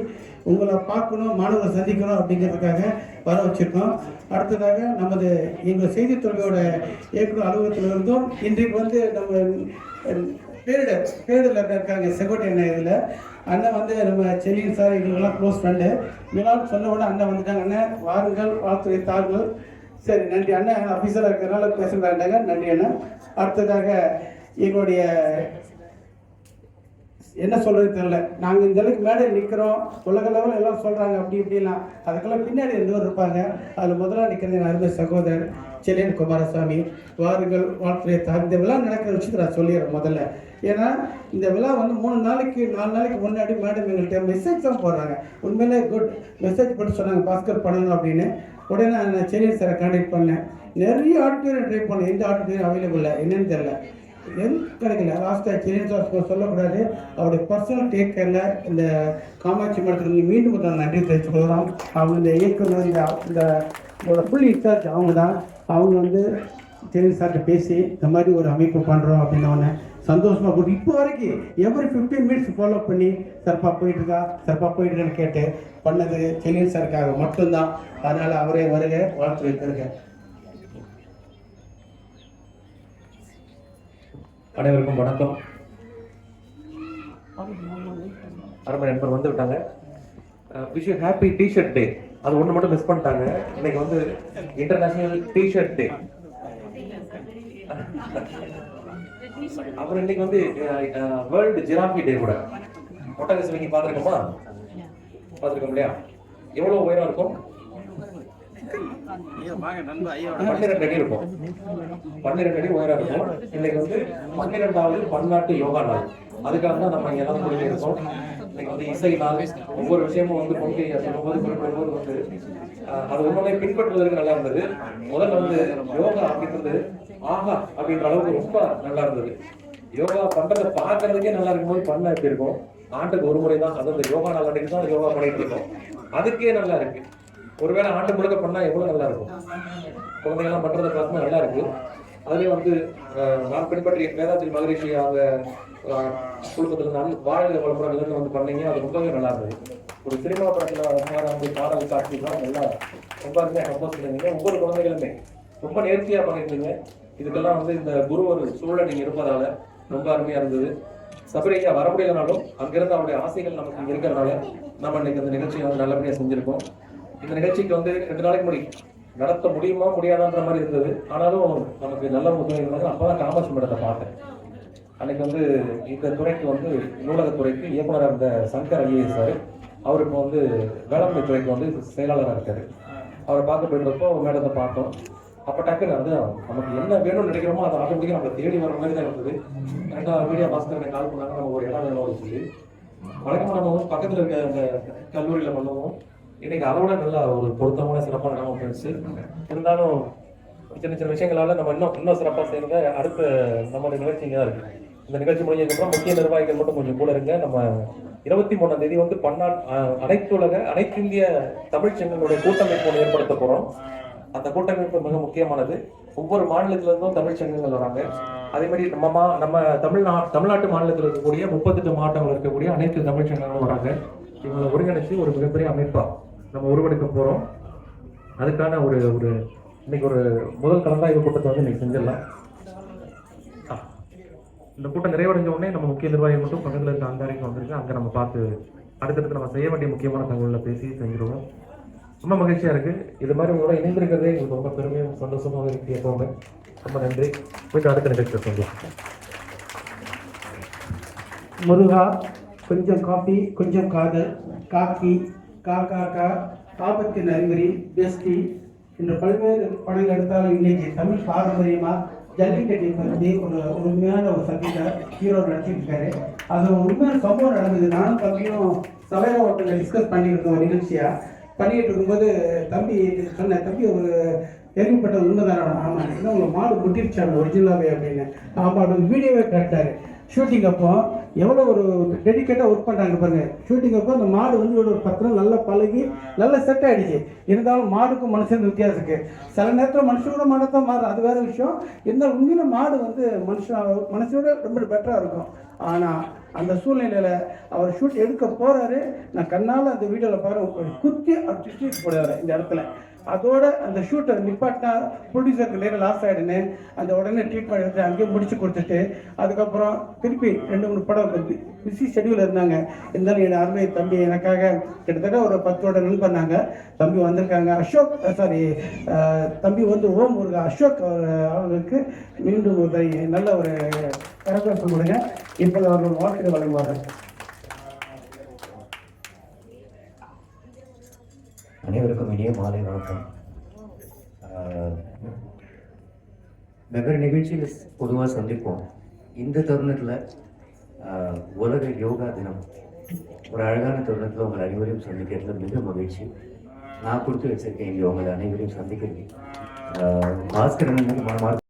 உங்களை பார்க்கணும், மாணவர்களை சந்திக்கணும் அப்படிங்கிறதுக்காக வர வச்சிருக்கோம். அடுத்ததாக நமது எங்கள் செய்தித்துறையோட இயக்குநர் அலுவலகத்தில் இருந்தும் இன்றைக்கு வந்து நம்ம பேரிடர் இருக்காங்க செங்கோட்டை அண்ணன். இதில் அண்ணன் வந்து நம்ம செல்லின் சார் எங்களுக்கெல்லாம் க்ளோஸ் ஃப்ரெண்டு. விழான்னு சொன்ன உடனே அண்ணன் வந்துட்டாங்க. அண்ணன் வாருங்கள், வாழ்த்துறை தாருங்கள். சரி, நன்றி அண்ணன். ஆஃபீஸராக இருக்கிறதுனால பேசுகிறாங்க. நன்றி அண்ணன். அடுத்ததாக எங்களுடைய என்ன சொல்கிறது தெரியல, நாங்கள் இந்த அளவுக்கு மேடையில் நிற்கிறோம், உலக லெவலில் எல்லாம் சொல்கிறாங்க அப்படி இப்படிலாம். அதுக்கெல்லாம் பின்னாடி 2 பேர் இருப்பாங்க. அதில் முதலாக நிற்கிறது என் அருமை சகோதரர் செல்லியன் குமாரசாமி. வாருங்கள், வாழ்த்துறை தார். இந்த விழா நடக்கிற விஷயத்தை நான் சொல்லிடுறேன் முதல்ல. ஏன்னா இந்த விழா வந்து 3 நாளைக்கு 4 நாளைக்கு முன்னாடி மேடம் எங்கள்கிட்ட மெசேஜ் தான் போடுறாங்க. உண்மையிலே குட் மெசேஜ் போட்டு சொன்னாங்க பாஸ்கர் பண்ணணும் அப்படின்னு. உடனே நான் செல்லியன் சாரை கான்டாக்ட் பண்ணேன். நிறைய ஆடிட்டோரியம் ட்ரை பண்ணேன், எந்த ஆடிட்டோரியம் அவைலபிள் இல்லை, என்னன்னு தெரியல, கிடைக்கல. லாஸ்ட்டாக செல்லியன் சார் சொல்லக்கூடாது, அவருடைய பர்சனல் டேக் கேரில் இந்த காமாட்சி மடத்துக்கு மீண்டும் ஒரு நன்றி தெரிவித்துக் கொள்ளலாம். அவங்க இந்த இயக்குனர், இந்த ஃபுல் இன்சார்ஜ் அவங்க தான். அவங்க வந்து செல்லியன் சார்கிட்ட பேசி இந்த மாதிரி ஒரு அமைப்பு பண்ணுறோம் அப்படின்னோடனே சந்தோஷமாக போட்டு இப்போ வரைக்கும் எவ்ரி 15 மினிட்ஸ் ஃபாலோ பண்ணி சிறப்பாக போயிட்டுருக்கான்னு கேட்டு பண்ணது செல்லியன் சாருக்காக மட்டும்தான். அதனால் அவரே வருக, வாழ்த்து வைத்திருக்க. அனைவருக்கும் வணக்கம். அருமை நண்பர் வந்து விட்டாங்க. விஷ் யூ ஹாப்பி டிஷர்ட் டே. அது ஒன்று மட்டும் மிஸ் பண்ணிட்டாங்க. இன்னைக்கு வந்து இன்டர்நேஷனல் டிஷர்ட் டே. அப்புறம் இன்னைக்கு வந்து வேர்ல்டு ஜிராஃபி டே கூட. ஒட்டக சிவிங்கி பார்த்துருக்கோம் இல்லையா? எவ்வளோ உயரம் இருக்கும்? 12 அடி இருக்கும். 12 அடி உயரம் இருக்கும். இன்னைக்கு வந்து 12வது பன்னாட்டு யோகா நாள். அதுக்காக தான் நம்ம இங்க எல்லாம் போயிட்டு இருக்கோம். இன்னைக்கு வந்து இசை நாள். ஒவ்வொரு விஷயமும் வந்து கொண்டு சொல்லும்போது குறிப்பிடும்போது வந்து அது ஒன்றுமே பின்பற்றுவதற்கு நல்லா இருந்தது. முதல்ல வந்து யோகா அப்படின்றது ஆஹா அப்படின்ற அளவுக்கு ரொம்ப நல்லா இருந்தது. யோகா பண்றதை பார்க்கறதுக்கே நல்லா இருக்கும்போது பண்ண எப்படி இருக்கும்? ஆண்டுக்கு ஒரு முறை தான், அது அந்த யோகா நாள் அன்னைக்கு தான் யோகா பண்ணிட்டு இருக்கோம். அதுக்கே நல்லா இருக்கு. ஒருவேளை ஆண்டு முழுக்க பண்ணா எவ்வளவு நல்லா இருக்கும். குழந்தைங்கள்லாம் பண்றதை பார்க்கும்போது நல்லா இருக்கு. அதுலேயும் வந்து நான் பின்பற்றிய வேதாத்திரி மகரிஷி அவங்க குடும்பத்துல நான் வாழ்க வளமுறை வந்து பண்ணீங்க. அது ரொம்பவே நல்லா இருந்தது. ஒரு சினிமா படத்துல பாடல் காட்சிலாம் நல்லா ரொம்ப அருமையா கம்போஸ் பண்ணிருந்தீங்க. ஒவ்வொரு குழந்தைகளுமே ரொம்ப நேர்த்தியா பண்ணிருந்தீங்க. இதுக்கெல்லாம் வந்து இந்த குரு ஒரு சூழல் நீங்க இருப்பதால ரொம்ப அருமையா இருந்தது. சபரியா வர முடியலனாலும் அங்கிருந்து அவருடைய ஆசைகள் நமக்கு இங்க இருக்கிறதுனால நம்ம இன்னைக்கு அந்த நிகழ்ச்சியை வந்து நல்லபடியா செஞ்சிருக்கோம். இந்த நிகழ்ச்சிக்கு வந்து 2 நாளைக்கு முன்னாடி நடத்த முடியுமா முடியாதான்ற மாதிரி இருந்தது. ஆனாலும் நமக்கு நல்ல உதவி இருந்தாங்க. அப்பதான் காமாட்சி மடத்தை பார்த்தேன். அன்னைக்கு வந்து இந்த துறைக்கு வந்து நூலகத்துறைக்கு இயக்குனராக இருந்த சங்கர் ஐஏஎஸ் சார், அவர் இப்போ வந்து வேளாண்மை துறைக்கு வந்து செயலாளராக இருக்காரு. அவரை பார்க்க போயிருந்தப்போ மேடத்தை பார்த்தோம். அப்போ டக்குன்னு வந்து நமக்கு என்ன வேணும்னு நினைக்கிறோமோ அதை ஆட்டோமேட்டிக்காக நம்ம தேடி வர மாதிரி தான் இருந்தது. ரெண்டாவது மீடியா பாஸ்கர் கால் பண்ணாங்க, நம்ம ஒரு இடம் வேணும்னு சொல்லி. வழக்கமாக நம்ம வந்து பக்கத்தில் இருக்க அந்த கல்லூரியில் பண்ணுவோம். இன்னைக்கு அதை விட நல்லா ஒரு பொருத்தமான சிறப்பான இடம் போயிடுச்சு. இருந்தாலும் சின்ன சின்ன விஷயங்களால நம்ம இன்னும் சிறப்பாக செய்யறத அடுத்த நம்மளுடைய நிகழ்ச்சி இங்கே தான் இருக்கு. இந்த நிகழ்ச்சி முடிஞ்சதுக்கப்புறம் முக்கிய நிர்வாகிகள் மட்டும் கொஞ்சம் கூட இருங்க. நம்ம 23ஆம் தேதி வந்து அனைத்து இந்திய தமிழ் சங்கங்களுடைய கூட்டமைப்பு ஒன்று ஏற்படுத்த போறோம். அந்த கூட்டமைப்பு மிக முக்கியமானது. ஒவ்வொரு மாநிலத்தில இருந்தும் தமிழ் சங்கங்கள் வராங்க. அதே மாதிரி நம்ம தமிழ்நாட்டு மாநிலத்தில் இருக்கக்கூடிய 38 மாவட்டங்கள் இருக்கக்கூடிய அனைத்து தமிழ் சங்கங்களும் வராங்க. இவங்களை ஒருங்கிணைச்சு ஒரு மிகப்பெரிய அமைப்பா நம்ம உருவெடுக்க போறோம். அதுக்கான ஒரு இன்னைக்கு ஒரு முதல் கலந்தாய்வு கூட்டத்தை வந்து இன்னைக்கு செஞ்சிடலாம். இந்த கூட்டம் நிறைவடைஞ்ச உடனே நம்ம முக்கிய நிர்வாகிகள் மட்டும் பக்கத்தில் இருக்க அங்காரிக்கு வந்திருக்கு. அங்கே நம்ம பார்த்து அடுத்தடுத்து நம்ம செய்ய வேண்டிய முக்கியமான தகவல்களை பேசி செஞ்சிருவோம். ரொம்ப மகிழ்ச்சியா இருக்கு. இது மாதிரி உங்களோட இணைந்திருக்கிறதே எங்களுக்கு ரொம்ப பெருமையும் சந்தோஷமாக இருக்கு. எப்பவுமே ரொம்ப நன்றி. போயிட்டு அடுத்த நிகழ்ச்சியை சந்திப்போம். முருகா, கொஞ்சம் காபி, கொஞ்சம் காதல், காக்கி, காக்கா, ஆபத்தின் அறிகுறி, பெஸ்டி என்ற பல்வேறு படங்கள் எடுத்தாலும் இன்னைக்கு தமிழ் பாரம்பரியமா ஜல்லிக்கட்டை பற்றி ஒரு உண்மையான ஒரு சப்ஜெக்டை ஹீரோ நடிச்சிருக்காரு. அது உண்மையான சம்பவம் நடந்தது. நானும் தம்பியும் சபையா ஹோட்டலில் டிஸ்கஸ் பண்ணியிருக்கோம். ஒரு நிகழ்ச்சியா பண்ணிட்டு இருக்கும்போது தம்பி சொன்ன, தம்பி ஒரு கேள்விப்பட்ட உண்மைதான? ஆமாம், என்ன உங்களை மாடு முட்டிருச்சாங்க ஒரிஜினலாகவே அப்படின்னு. ஆமாம், அப்படி வீடியோவே கேட்டார். ஷூட்டிங் அப்போ எவ்வளோ ஒரு டெடிக்கேட்டாக ஒர்க் பண்ணுறாங்க பாருங்க. ஷூட்டிங் அப்போ அந்த மாடு வந்து ஒரு 10 நாள் நல்லா பழகி நல்லா செட் ஆகிடுச்சு. இருந்தாலும் மாடுக்கும் மனுஷனுக்கு வித்தியாசம் இருக்குது. சில நேரத்தில் மனுஷனோட மாடத்தான் மாறும், அது வேறு விஷயம். இருந்தாலும் உண்மையில மாடு வந்து மனுஷனோட ரொம்ப பெட்டராக இருக்கும். ஆனால் அந்த சூழ்நிலையில் அவர் ஷூட் எடுக்க போகிறாரு. நான் கண்ணால் அந்த வீடியோவில் பாரு குத்தி அவர் போடுறாரு இந்த இடத்துல. அதோட அந்த ஷூட்டை நிப்பாட்டினா ப்ரொடியூசருக்கு நேரம் லாஸ் ஆகிடுன்னு அந்த உடனே ட்ரீட்மெண்ட் எடுத்து அங்கேயே முடிச்சு கொடுத்துட்டு அதுக்கப்புறம் திருப்பி 2-3 படம் பிஸி ஷெடியூல் இருந்தாங்க. இருந்தாலும் என் அருமை தம்பி எனக்காக கிட்டத்தட்ட ஒரு 10 வருடம் ரன் பண்ணாங்க. தம்பி வந்திருக்காங்க. தம்பி வந்து ஓம் முருகா அசோக் அவர்களுக்கு மீண்டும் ஒரு நல்ல ஒரு கரகோஷம் கொடுங்க. இப்போ அவர்கள் வாழ்க்கை வழங்குவார்கள். அனைவருக்கும் இனிய மாலை வணக்கம். வெவ்வேறு நிகழ்ச்சியில் பொதுவாக சந்திப்போம். இந்த தருணத்தில் உலக யோகா தினம் ஒரு அழகான தருணத்தில் உங்கள் அனைவரையும் சந்திக்கிறதுல மிக மகிழ்ச்சி. நான் கொடுத்து வச்சிருக்கேன் இங்கே உங்களை அனைவரையும் சந்திக்கிறது. பாஸ்கரன்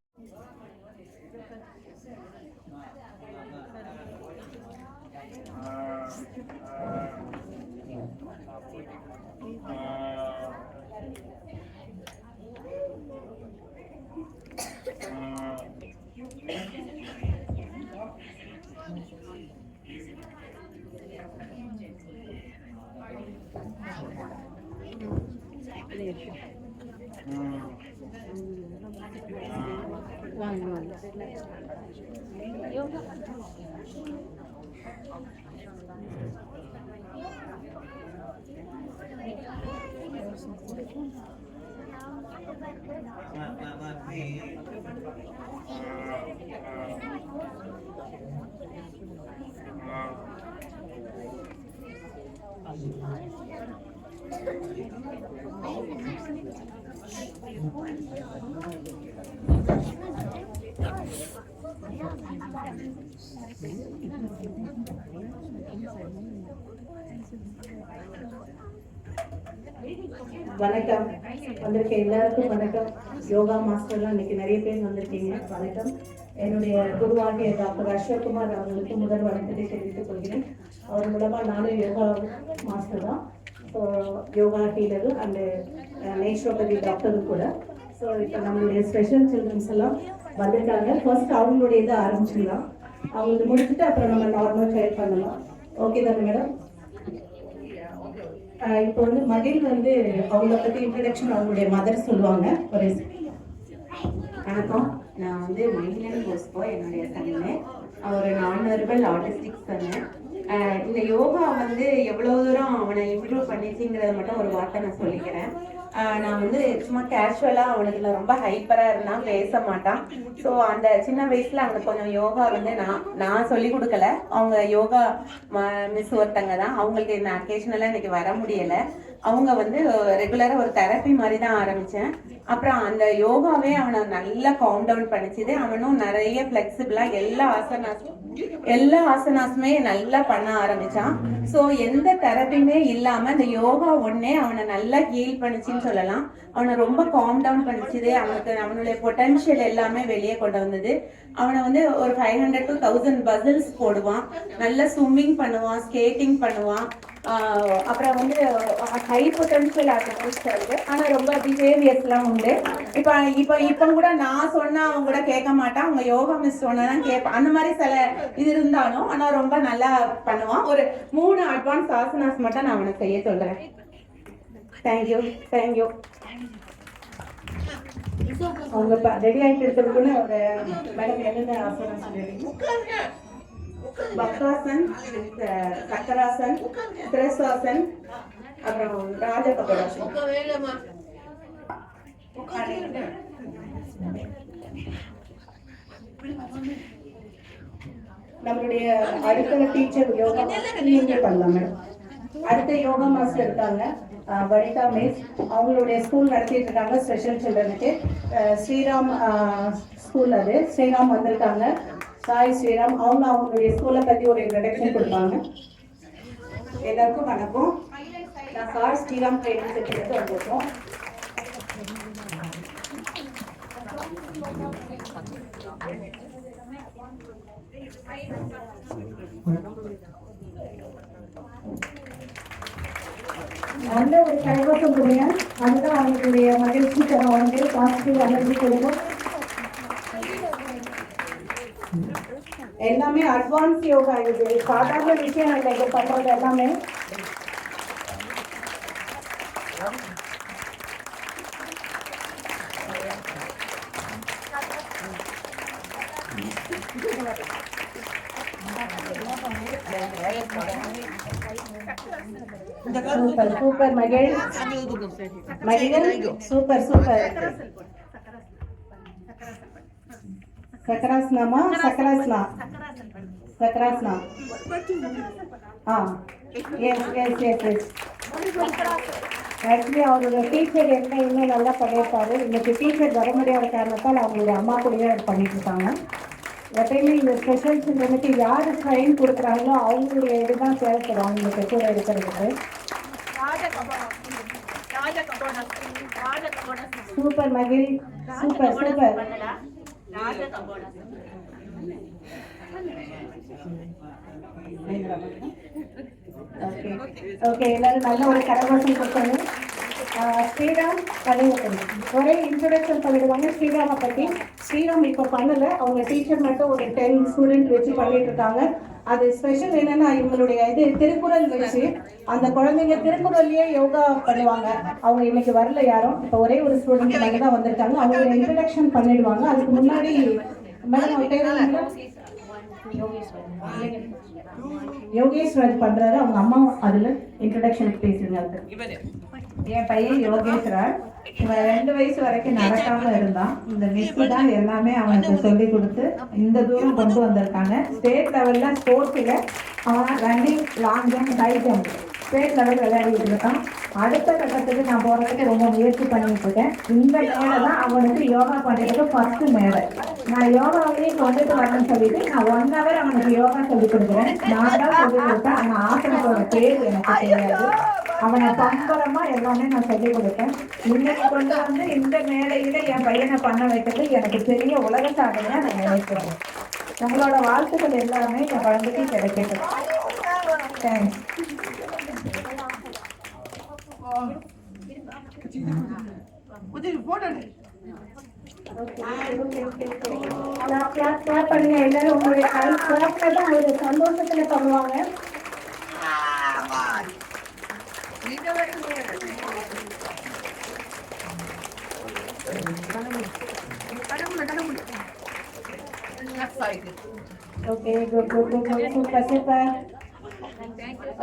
வணக்கம். வந்திருக்க எல்லாருக்கும் வணக்கம். யோகா மாஸ்டர்லாம் இன்னைக்கு நிறைய பேர் வந்திருக்கீங்க. வணக்கம். என்னுடைய குருவாகிய டாக்டர் அசோக்குமார் அவர்களுக்கு முதல் வணக்கத்தை தெரிவித்துக் கொள்கிறேன். அவர் மூலமா நானும் யோகா மாஸ்டர் தான். ஸோ யோகா ஹீலரு அண்டு நேச்சுரோபதி டாக்டரும் கூட. ஸோ இப்போ நம்மளுடைய ஸ்பெஷல் சில்ட்ரன்ஸ் எல்லாம் வந்திருக்காங்க. ஃபர்ஸ்ட் அவங்களுடைய இதை ஆரம்பிச்சிடலாம். அவங்களுக்கு முடிச்சுட்டு அப்புறம் நம்ம நார்மல் ட்ரைட் பண்ணலாம். ஓகே தானே மேடம்? இப்போ வந்து மகிழ் வந்து அவங்கள பற்றி இன்ட்ரடக்ஷன் அவங்களுடைய மதர் சொல்லுவாங்க. ஒரு வணக்கம். நான் வந்து மகிழன் போஸ்கோ என்னுடைய சன்னு. ஒரு நான்-வெர்பல் ஆர்டிஸ்டிக் சன்னு. இந்த யோகா வந்து எவ்வளோ தூரம் அவனை இம்ப்ரூவ் பண்ணிச்சுங்கிறத மட்டும் ஒரு வார்த்தை நான் சொல்லிக்கிறேன். நான் வந்து சும்மா கேஷுவலாக அவனுக்கு ரொம்ப ஹைப்பராக இருந்தான், பேச மாட்டான். ஸோ அந்த சின்ன வயசில் அவனுக்கு கொஞ்சம் யோகா வந்து நான் சொல்லி கொடுக்கல, அவங்க யோகா மிஸ் ஒருத்தங்க தான். அவங்களுக்கு என்ன அக்கேஷனலாக இன்னைக்கு வர முடியலை. அவங்க வந்து ரெகுலராக ஒரு தெரப்பி மாதிரி தான் ஆரம்பித்தேன். அப்புறம் அந்த யோகாவே அவனை நல்லா காம் டவுன் பண்ணிச்சுது. அவனும் நிறைய ஃப்ளெக்சிபிளாக எல்லா ஆசனாஸுமே நல்லா பண்ண ஆரம்பிச்சான். ஸோ எந்த தெரப்பியுமே இல்லாமல் அந்த யோகா ஒன்னே அவனை நல்லா ஹீல் பண்ணிச்சுன்னு சொல்லலாம். அவனை ரொம்ப காம் டவுன் பண்ணிச்சுது. அவனுடைய பொட்டன்ஷியல் எல்லாமே வெளியே கொண்டு வந்தது. அவனை வந்து ஒரு 500 to 1000 பசில்ஸ் போடுவான், நல்லா ஸ்விம்மிங் பண்ணுவான், ஸ்கேட்டிங் பண்ணுவான். அப்புறம் வந்து ஹை பொட்டன்ஷியல் ஆக்டிவிட்டிஸ் இருக்கு. ஆனால் ரொம்ப பிஹேவியர்ஸ்லாம் உண்டு. இப்போ கூட நான் சொன்னா அவங்க கூட கேட்க மாட்டான், அவங்க யோகா மிஸ் சொன்னதான் கேட்பான். அந்த மாதிரி சில இது இருந்தாலும் ஆனால் ரொம்ப நல்லா பண்ணுவான். ஒரு 3 அட்வான்ஸ் ஆசனாஸ் மட்டும் நான் அவனை செய்ய சொல்றேன். தேங்க்யூ. அவங்க ரெடி ஆகிட்டு இருக்கிறதுக்குள்ள ஒரு மேடம் என்னென்ன ஆசனம் சொல்லிடுறீங்க? பக்ராசன், சக்கராசன், திரசாசன், அப்புறம் ராஜகபடாசன். நம்மளுடைய அடுத்த டீச்சர் யோகா நீங்க பண்ணலாம் மேடம். அடுத்த யோகா மாஸ்டர் இருக்காங்க, வனிதா மிஸ். அவங்களுடைய ஸ்கூல் நடத்திட்டு இருக்காங்க ஸ்பெஷல் சில்ட்ரனுக்கு. ஸ்ரீராம் ஸ்கூல், அது ஸ்ரீராம் வந்திருக்காங்க. சாய் ஸ்ரீராம் அவங்களுடைய ஸ்கூலை பற்றி ஒரு இன்ட்ரடக்ஷன் கொடுப்பாங்க. எல்லாருக்கும் வணக்கம். நான் சாய் ஸ்ரீராம் ட்ரைனிங் சென்டர்லேருந்து வந்திருக்கோம். நல்ல ஒரு கைவசம் கொடுங்க, அதுதான் அவங்களுடைய மகிழ்ச்சி தரம். வந்து பாசிட்டிவ் எனர்ஜி கொடுக்கும். எல்லாமே அட்வான்ஸ் யோகா. இது சாதாரண விஷயம் இல்லை, இது பண்றது எல்லாமே. சூப்பர் மகிழ், சூப்பர். சக்கராசனாமா? சக்கராசனா. ஆக்சுவலி அவரோட டீச்சர் இன்னும் நல்லா பண்ணியிருப்பாரு. இன்னைக்கு டீச்சர் வர முடியாத காரணத்தால் அவங்களுடைய அம்மா கூடயே பண்ணிட்டு இருக்காங்க. எப்பயுமே இந்த ஸ்பெஷல் சில்ட்ரனுக்கு யார் ட்ரைன் கொடுக்குறாங்களோ அவங்களுடைய இதுதான் தேவைப்படும் அவங்களுக்கு கூட இருக்கிறதுக்கு. சூப்பர் மகிழ், சூப்பர். ஓகே, எல்லாரும் நல்ல ஒரு கரகோஷம் கொடுத்தாங்க. ஸ்ரீராம் ஒரே இன்ட்ரோடக்ஷன் பண்ணிடுவாங்க ஸ்ரீராமை பற்றி. ஸ்ரீராம் இப்போ பண்ணலை, அவங்க டீச்சர் மட்டும் ஒரு 10 ஸ்டூடெண்ட் வச்சு பண்ணிட்டு இருக்காங்க. அது ஸ்பெஷல் என்னன்னா இவங்களுடைய திருக்குறள் வச்சு அந்த குழந்தைங்க திருக்குறள்லயே யோகா பண்ணுவாங்க. அவங்க இன்னைக்கு வரல யாரும், இப்போ ஒரே ஒரு ஸ்டூடெண்ட் மட்டும் தான் வந்திருக்காங்க. அவங்களோட இன்ட்ரடக்ஷன் பண்ணிடுவாங்க. அதுக்கு முன்னாடி மேடம் யோகேஸ்வர் பண்றாரு, அவங்க அம்மா அதுல இன்ட்ரடக்ஷனுக்கு பேசுறாங்க. என் பையன் யோகேஸ்வரர். இவன் 2 வயசு வரைக்கும் நடக்காம இருந்தான். இந்த மிஸ் தான் எல்லாமே அவனுக்கு சொல்லி கொடுத்து இந்த தூரம் கொண்டு வந்திருக்காங்க. ஸ்டேட் லெவல்ல ஸ்போர்ட்ஸ்ல அவன் running, long jump, high jump state level விளையாடிட்டு இருக்கான். அடுத்த கட்டத்துக்கு நான் போறதுக்கு ரொம்ப முயற்சி பண்ணிட்டு இருக்கேன். இந்த மேடை தான் அவனுக்கு யோகா பண்றதுக்கு ஃபர்ஸ்ட் மேடை. நான் யோகாவிலேயே கொண்டுட்டு வரேன்னு சொல்லிட்டு நான் 1 hour அவனுக்கு யோகா சொல்லி கொடுக்குறேன். நான் தான் சொல்லி கொடுத்தேன். அந்த ஆசனத்தோட பேர் எனக்கு தெரியாது. அவனை பம்பரமா எல்லாமே நான் சொல்லிக் கொடுத்தேன். இன்னைக்கு கொண்டு வந்து இந்த மேடையில என் பையனை பண்ண வைக்கிறது எனக்கு பெரிய உலக சாதனையா நான் நினைக்கிறேன். உங்களோட வாழ்த்துக்கள் எல்லாமே என் குழந்தைக்கு கிடைக்கட்டும். தேங்க்ஸ். கிளாப் பண்ணுங்க எல்லாரும். உங்களுடைய கிளாப்ல தான் ஒரு சந்தோஷத்துல பண்ணுவாங்க. Okay, good good good, super super.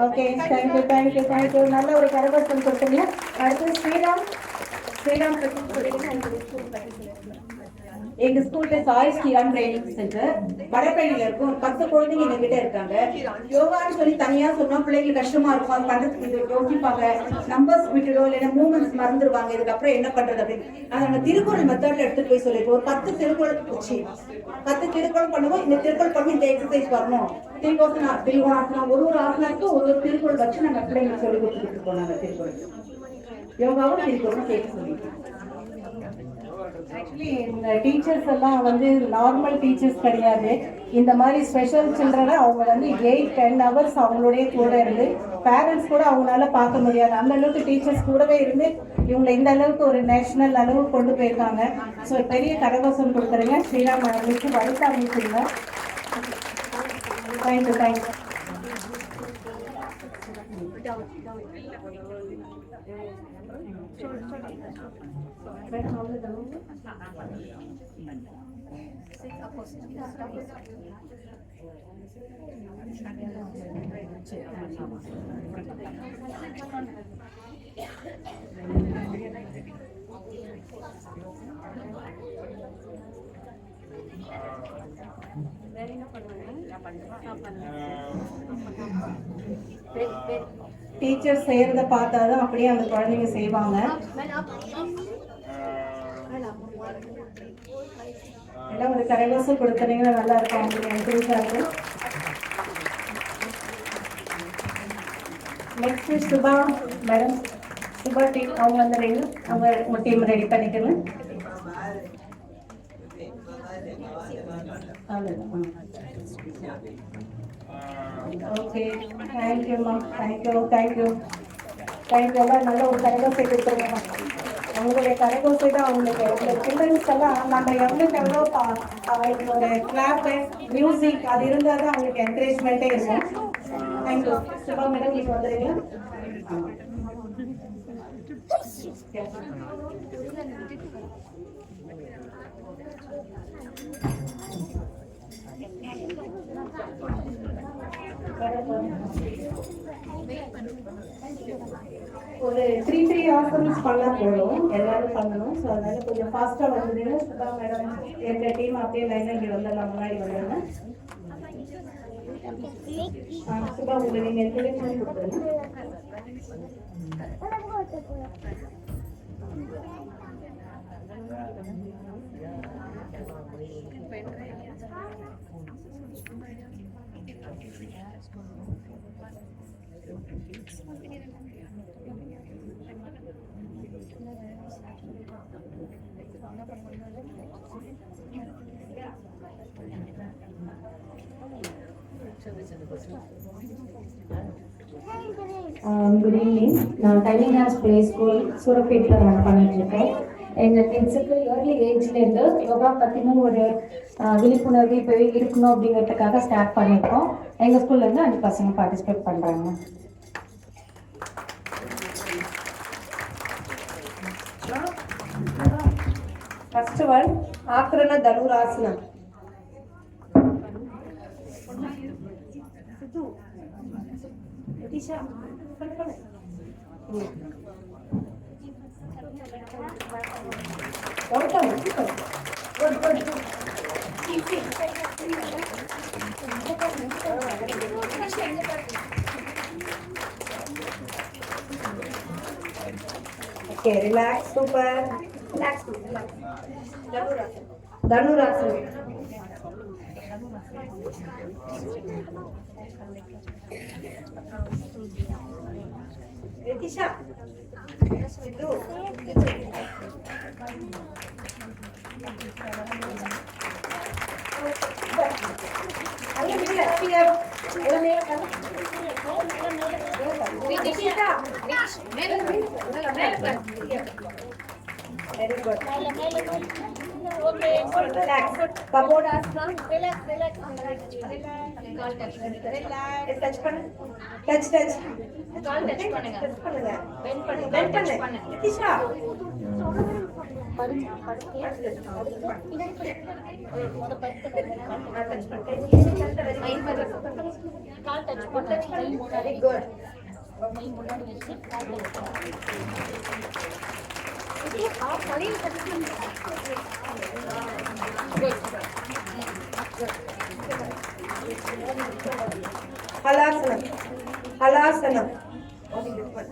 Okay, thank you thank you thank you. நல்ல ஒரு கரகோஷம் கொடுத்தீங்க. அடுத்து ஸ்ரீராம். ஸ்ரீராம் எங்க ஸ்கூல்ல சாய் ஸ்ரீராம் ட்ரைனிங் சென்டர் வடபழனியில இருக்கும். ஒரு 10 குழந்தைங்க எங்க கிட்ட இருக்காங்க. யோகான்னு சொல்லி தனியா சொன்னா பிள்ளைங்களுக்கு கஷ்டமா இருக்கும். அது பண்றதுக்கு இது யோசிப்பாங்க, நம்பர்ஸ் விட்டுடோ இல்லைன்னா மூமெண்ட்ஸ் மறந்துடுவாங்க. இதுக்கப்புறம் என்ன பண்றது அப்படின்னு அதை நாங்க திருக்குறள் மெத்தட்ல எடுத்துட்டு போய் சொல்லிருக்கோம். ஒரு 10 திருக்குறள் வச்சு 10 திருக்குறள் பண்ணுவோம். இந்த திருக்குறள் பண்ணி இந்த எக்ஸசைஸ் வரணும். திரிகோணாசனம் ஒரு ஆசனத்துக்கு ஒரு திருக்குறள் வச்சு நாங்க பிள்ளைங்களுக்கு சொல்லி கொடுத்துட்டு இருக்கோம். நாங்க திருக்குறள் யோகாவும் திருக்குறளும் சேர்த்து சொல்லிருக்கோம். ஆக்சுவலி இந்த டீச்சர்ஸ் எல்லாம் வந்து நார்மல் டீச்சர்ஸ் கிடையாது. இந்த மாதிரி ஸ்பெஷல் சில்ட்ரனை அவங்க வந்து 8-10 ஹவர்ஸ் அவங்களுடைய கூட இருந்து பேரண்ட்ஸ் கூட அவங்களால பார்க்க முடியாது. அந்த அளவுக்கு டீச்சர்ஸ் கூடவே இருந்து இவங்களை இந்த அளவுக்கு ஒரு நேஷனல் அளவுக்கு கொண்டு போயிருக்காங்க. ஸோ பெரிய கரகோஷம் கொடுக்குறீங்க. ஸ்ரீராம் அமைச்சு வலுத்த அமைச்சுங்க. Thank you thank you. டீச்சர்ஸ் செய்யறத பார்த்தாதான் அப்படியே அந்த குழந்தைங்க செய்வாங்க. எல்லாம் ஒரு கரகோஷம் கொடுத்தீங்கன்னா நல்லா இருக்கும். அவங்களுக்கு என்கரேஜா இருக்கும். Next Subha madam. Subha team அவங்க வந்துடுறீங்க. அவங்க உங்க டீம் ரெடி பண்ணிக்கணும். ஓகே, தேங்க்யூம்மா. Thank you thank you thank you. எல்லாம் நல்ல ஒரு கரகோசை கொடுத்துருங்கம்மா. அவங்களுடைய கரகோசை தான் அவங்களுக்கு சில்ட்ரன்ஸ் எல்லாம் நம்ம எவ்வளோக்கு எவ்வளோ அவங்களுக்கு ஒரு கிளாப் மியூசிக் அது இருந்தால் தான் அவங்களுக்கு என்கரேஜ்மெண்ட்டே இருக்கும். தேங்க்யூ. சுபா மேடம் நீங்கள் வந்துடுங்க. ஒரு 3 ஆசன்ஸ் பண்ணா போதும். எல்லாரும் பண்ணணும். ஸோ அதனால கொஞ்சம் ஃபாஸ்டா வந்ததுன்னா சுபா மேடம் எங்க டீம் அப்படியே லைனா இங்கே வந்துடலாம். முன்னாடி வந்துடுங்க. சுபா உங்களை நீங்க இன்ட்ரடக்ஷன் கொடுத்துருங்க. Good evening. நான் டைமிங் ஹாஸ் பிளே ஸ்கூல் சூரப்பேட்டில் ரன் பண்ணிட்டு இருக்கேன். எங்கள் கிட்ஸுக்கு ஏர்லி ஏஜ்லேருந்து யோகா பற்றின ஒரு விழிப்புணர்வு இப்போ இருக்கணும் அப்படிங்கிறதுக்காக ஸ்டார்ட் பண்ணியிருக்கோம். எங்கள் ஸ்கூல்லேருந்து 5 பசங்க பார்ட்டிசிபேட் பண்ணுறாங்க. ஃபர்ஸ்ட் ஒன் ஆக்ரண தனுராசனம். Okay, relax, super. Relax. Dhanurasana. Very good. Okay, relax. Keyboard asana. Relax. Touch பண்ணு. Touch. கால் டச் பண்ணுங்க. பெண்ட் பண்ணுங்க. Nitisha. Very good. Halasana. Good.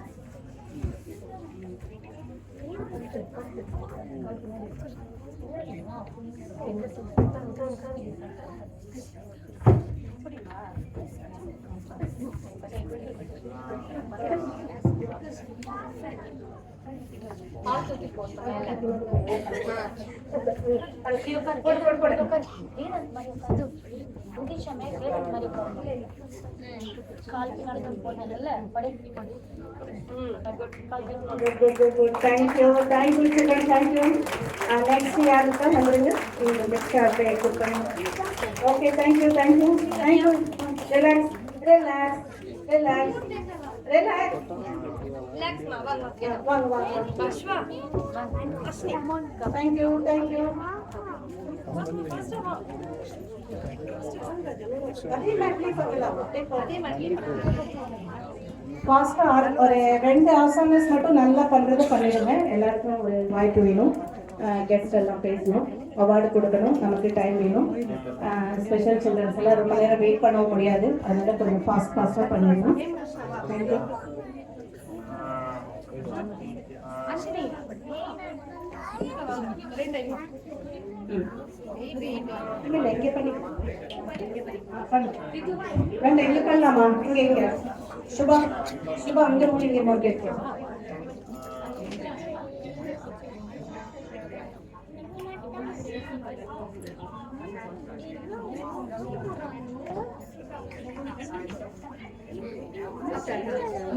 Thank you, children. Thank you. Next year, okay, thank you. Relax. Thank you. ஃபாஸ்டா ஒரு 2 ஆசனஸ் மட்டும் நல்லா பண்றது பண்ணிடுங்க. எல்லாருக்கும் ஒரு வாய்ப்பு வேணும். கெஸ்ட் எல்லாம் பேசணும், அவார்டு கொடுக்கணும், நமக்கு டைம் வேணும். ஸ்பெஷல் சில்ட்ரன்ஸ் எல்லாம் ரொம்ப நேரம் வெயிட் பண்ண முடியாது, அதனால கொஞ்சம் ஃபாஸ்டா பண்ணிடணும். தேங்க்யூ. எங்கே பண்ணி வேண்டாம், இங்கே பண்ணலாமா? இங்கே சுபா அங்கே முடிங்க. மோகேட்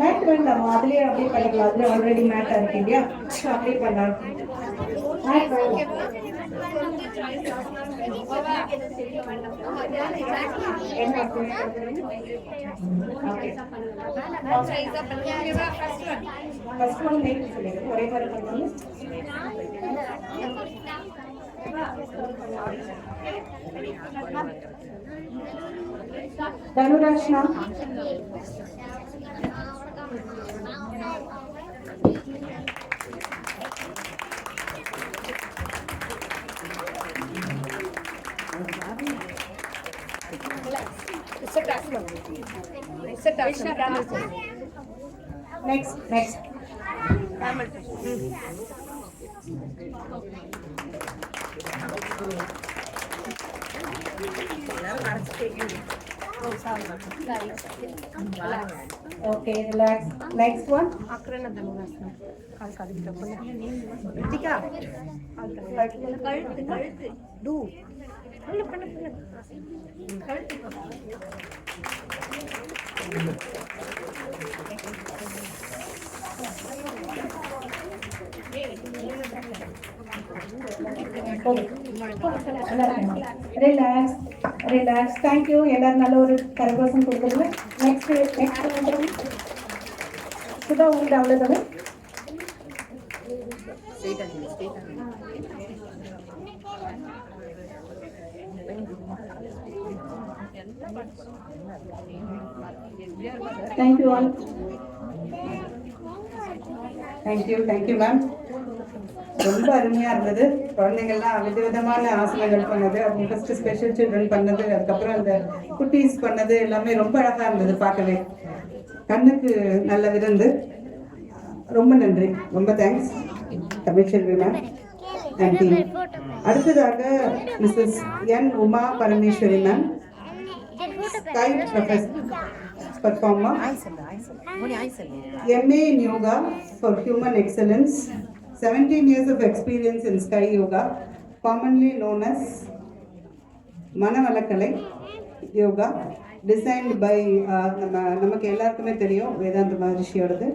மேட் வேண்டாமா? அதுலயே அப்படியே பண்ணிக்கலாம். அதுல ஆல்ரெடி மேட்டா இருக்கு இல்லையா, அப்படியே பண்ணலாம். மேட் வேண்டாம். ஃபர்ஸ்ட் ஒன் நேம் சொல்லுங்க, ஒரே மாதிரி பண்ணுங்க. தனுராஷ்னா next okay, relax. Next one. Akrana Dhanurasana. Kaal kadikita ponna. Ritika. Kaluthu. Do. Pannu. Kaluthu. Relax. Thank you. எல்லாரும் நல்ல ஒரு கரகோஷம் கொடுத்துருங்க. நெக்ஸ்ட் சுதா உங்களுக்கு அவ்வளோதானே? Thank you all. Thank you ma'am. ரொம்ப அருமையா இருந்தது. குழந்தைங்கள்லாம் விதவிதமான ஆசனங்கள் பண்ணது, அவங்க ஃபர்ஸ்ட் ஸ்பெஷல் சில்ட்ரன் பண்ணது, அதுக்கப்புறம் அந்த குட்டீஸ் பண்ணது எல்லாமே ரொம்ப அழகா இருந்தது பார்க்கவே. கண்ணுக்கு நல்ல விருந்து. ரொம்ப நன்றி, ரொம்ப thanks Tamilselvi ma'am. and team. அடுத்ததாக Mrs N Uma Parameswari ma'am, sky performer, MA in Yoga for Human Excellence, 17 years of experience in Sky Yoga, commonly known as Manavalakalai yoga, designed by நமக்கு எல்லாருக்குமே தெரியும் வேதாந்த மகரிஷியோடது.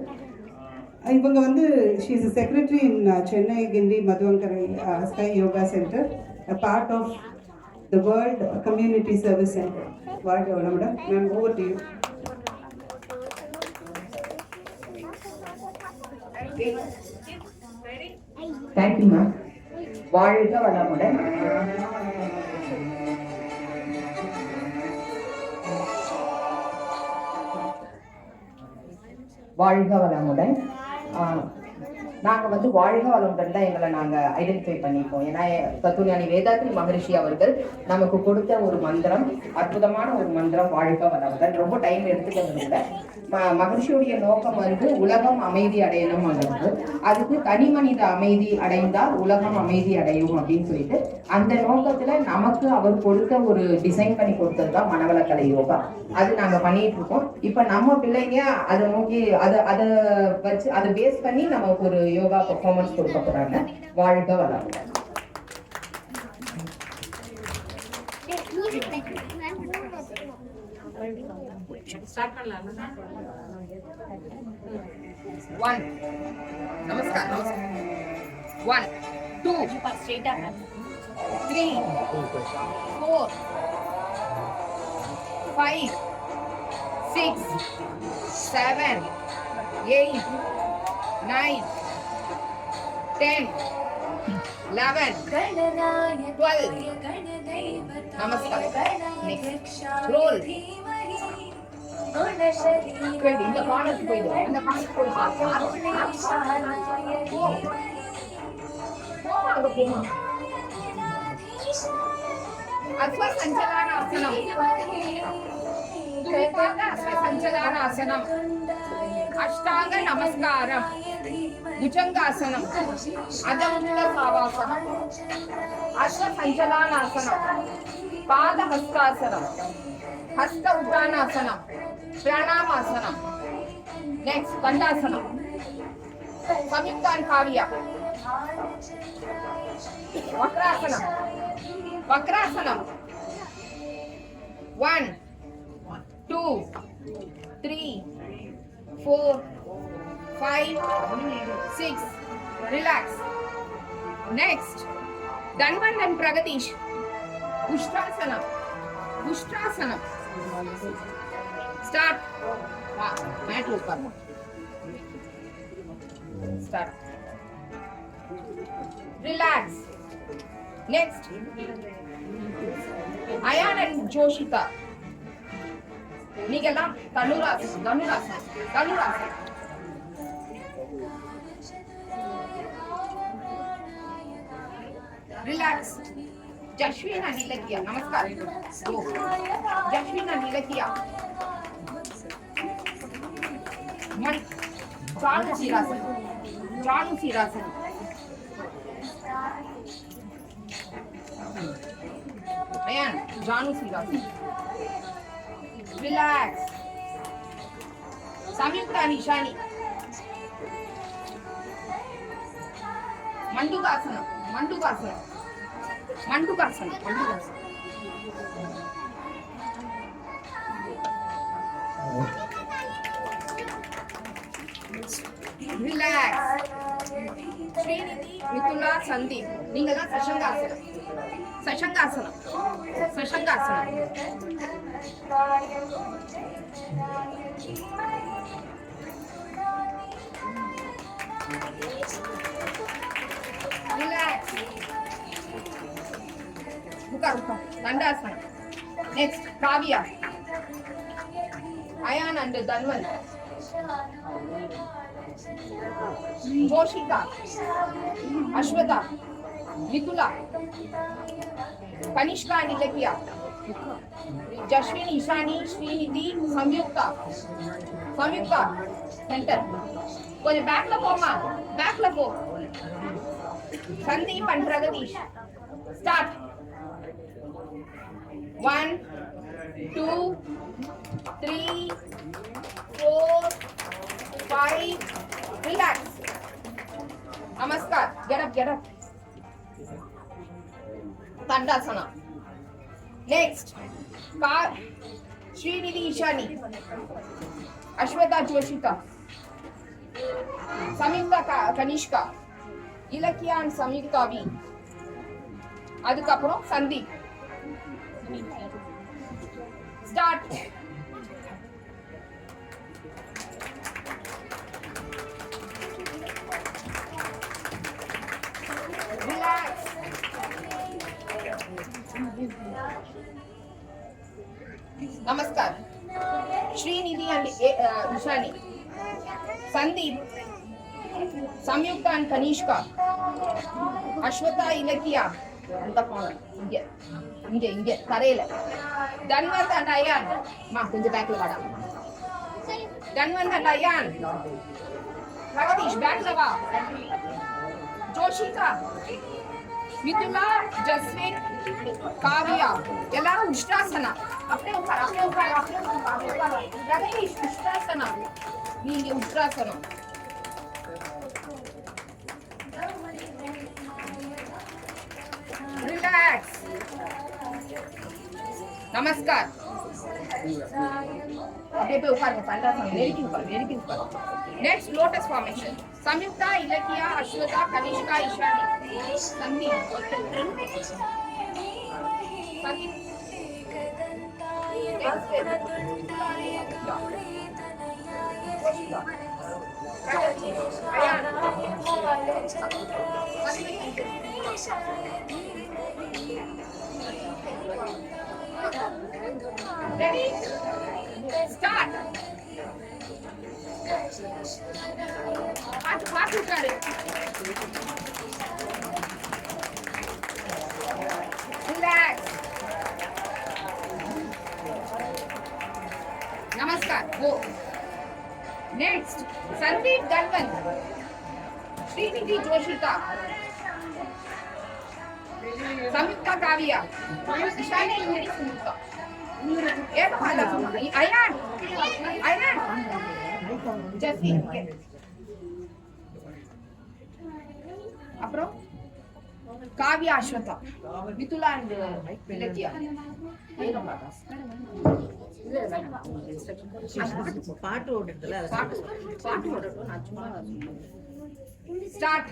இவங்க வந்து she is a secretary in Chennai Gindi Madhuvankarai Sky Yoga Center, a part of the World Community Service Center. வாழ்க வளமுடன். Ma'am, over to you. Thank you, ma'am. வாழ்க வளமுடன். வாழ்க வளமுடன். நாங்கள் வந்து வாழ்க வளமுடன் தான் எங்களை நாங்கள் ஐடென்டிஃபை பண்ணிப்போம். ஏன்னா தத்துவஞானி வேதாத்ரி மகரிஷி அவர்கள் நமக்கு கொடுத்த ஒரு மந்திரம், அற்புதமான ஒரு மந்திரம், வாழ்க வளமுடன். ரொம்ப டைம் எடுத்துக்கிறதுல மகரிஷியுடைய நோக்கம் வந்து உலகம் அமைதி அடையணும் அப்படின்றது. அதுக்கு தனி மனித அமைதி அடைந்தால் உலகம் அமைதி அடையும் அப்படின்னு சொல்லிட்டு அந்த நோக்கத்துல நமக்கு அவர் கொடுத்த ஒரு டிசைன் பண்ணி கொடுத்தது தான் மனவளக்கலை யோகா. அது நாங்க பண்ணிட்டு இருக்கோம். இப்ப நம்ம பிள்ளைங்க அதை நோக்கி அதை வச்சு அதை பேஸ் பண்ணி நமக்கு ஒரு யோகா பெர்ஃபார்மன்ஸ் கொடுக்க போறாங்க. வாழ்க வளமுடன். One. Namaskar. 1, 2, 3, 4, 5, 6, 7, 8, 9, 10, 11, 12. Namaskar. Next. Roll. இந்த கார்னருக்கு போயிடு. அந்த கார்னருக்கு போயிடு. அஸ்வ சஞ்சலானாசனம். அஸ்வ சஞ்சலானாசனம். அஷ்டாங்க நமஸ்காரம். புஜங்காசனம். அதமுக்த சாவாசனம். அஸ்வ சஞ்சலானாசனம். பாதஹஸ்தாசனம். हस्त उद्दानासनम, प्रणामासनम. Next दंडासनम, संयुक्तान Kavya, वक्रासनम, वक्रासनम. 1, 2, 3, 4, 5, 6. Relax. Next, Dhanvandan Pragatish, Ushtrasanam, Ushtrasanam. Start. Mat ऊपर. Start. Relax. Next. Ayan and Joshita. நீங்கெல்லாம் தனுராசனம், தனுராசனம், தனுராசனம். Relax. Jashwina Nilakiya. Namaskar. Jashwina Nilakiya. Janu Sirasana. Janu Sirasana. Ayan, Janu Sirasana. Relax. Samyukta Nishani. Mandukasana. Mandukasana. Mandukasana. Mandukasana. Relax. Srinidhi, Mithula, Sandeep. நீங்கதான் சஷங்காசனம். சஷங்காசனம். சஷங்காசனம். Relax. Buka. Dandasana. Next, Kavya. Ayan and Dhanvan. Joshita. Ashwata. Mithula. Kanishka Nilakiya. Jashwin, Ishani, Srinidhi, Samyukta. Samyukta. Center. கொஞ்சம் பேக்ல போமா, பேக்ல போ. Sandeep and Pragadish. Start. 1, 2, 3, 4, 5. Relax. Namaskar. Get up, get up. Tandasana. Next. Srinidhi Ishani. Ashwata Joshita. Samyukta Kanishka. Ilakya and Samyukta V. அதுக்கப்புறம் Sandeep. Start. Relax. Namaskar. Srinidhi and Ishani. Sandeep. Samyukta and Kanishka. Ashwata Ilakya. அந்த போன இங்க இங்க இங்க தரையில. Thanvanth and Ayan. மா கொஞ்சம் பேக்ல வாடா. Thanvanth and Ayan. Pragadish பேக்ல வா. ஜோஷிகா. மிதுலா, ஜஸ்வின், காவ்யா. எல்லாரும் உஷ்டாசனா. அப்படியே உட்கார், அப்படியே உட்கார், அப்படியே உட்கார். பிரகதீஷ் உஷ்டாசனா. நீங்க உஷ்டாசனம். Relax. Namaskar. அப்படியே போய் உட்காருங்க. தண்டாசனம். நெருக்கி உட்காரு, நெருக்கி உட்காரு. Next lotus formation. Samyukta, Ilakya, Ashwata, Kanishka, Ishani. Sandeep. Sandeep. Ready? Start. Pass utkaaru. Relax. Namaskar. Go. Next, Sandeep Dhanwant. Srinidhi Joshita. Samyukta Kavya. Ishani Samyukta. Ayan. Ayan. Jasmine. அப்புறம் காவ்யா அஸ்வதா மிதுலா அண்ட் இலக்கியா பாட்டு ஓடுறதுல பாட்டு ஓடட்டும் நான் சும்மா ஸ்டார்ட்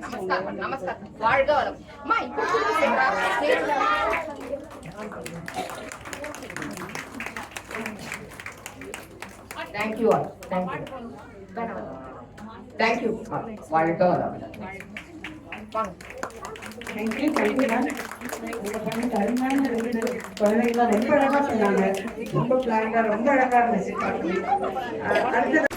நமஸ்காரம் நமஸ்காரம். வாழ்க வளம். அம்மா இப்போ சொல்றா. Thank you all. தேங்க்யூ வாழ்க வளம். Thank you ma'am. உங்க பொண்ணுக்கு அருமையான குழந்தைங்களாம் ரொம்ப அழகா சொன்னாங்க. ரொம்ப பிளான்டா ரொம்ப அழகா இருந்துச்சு. அடுத்தது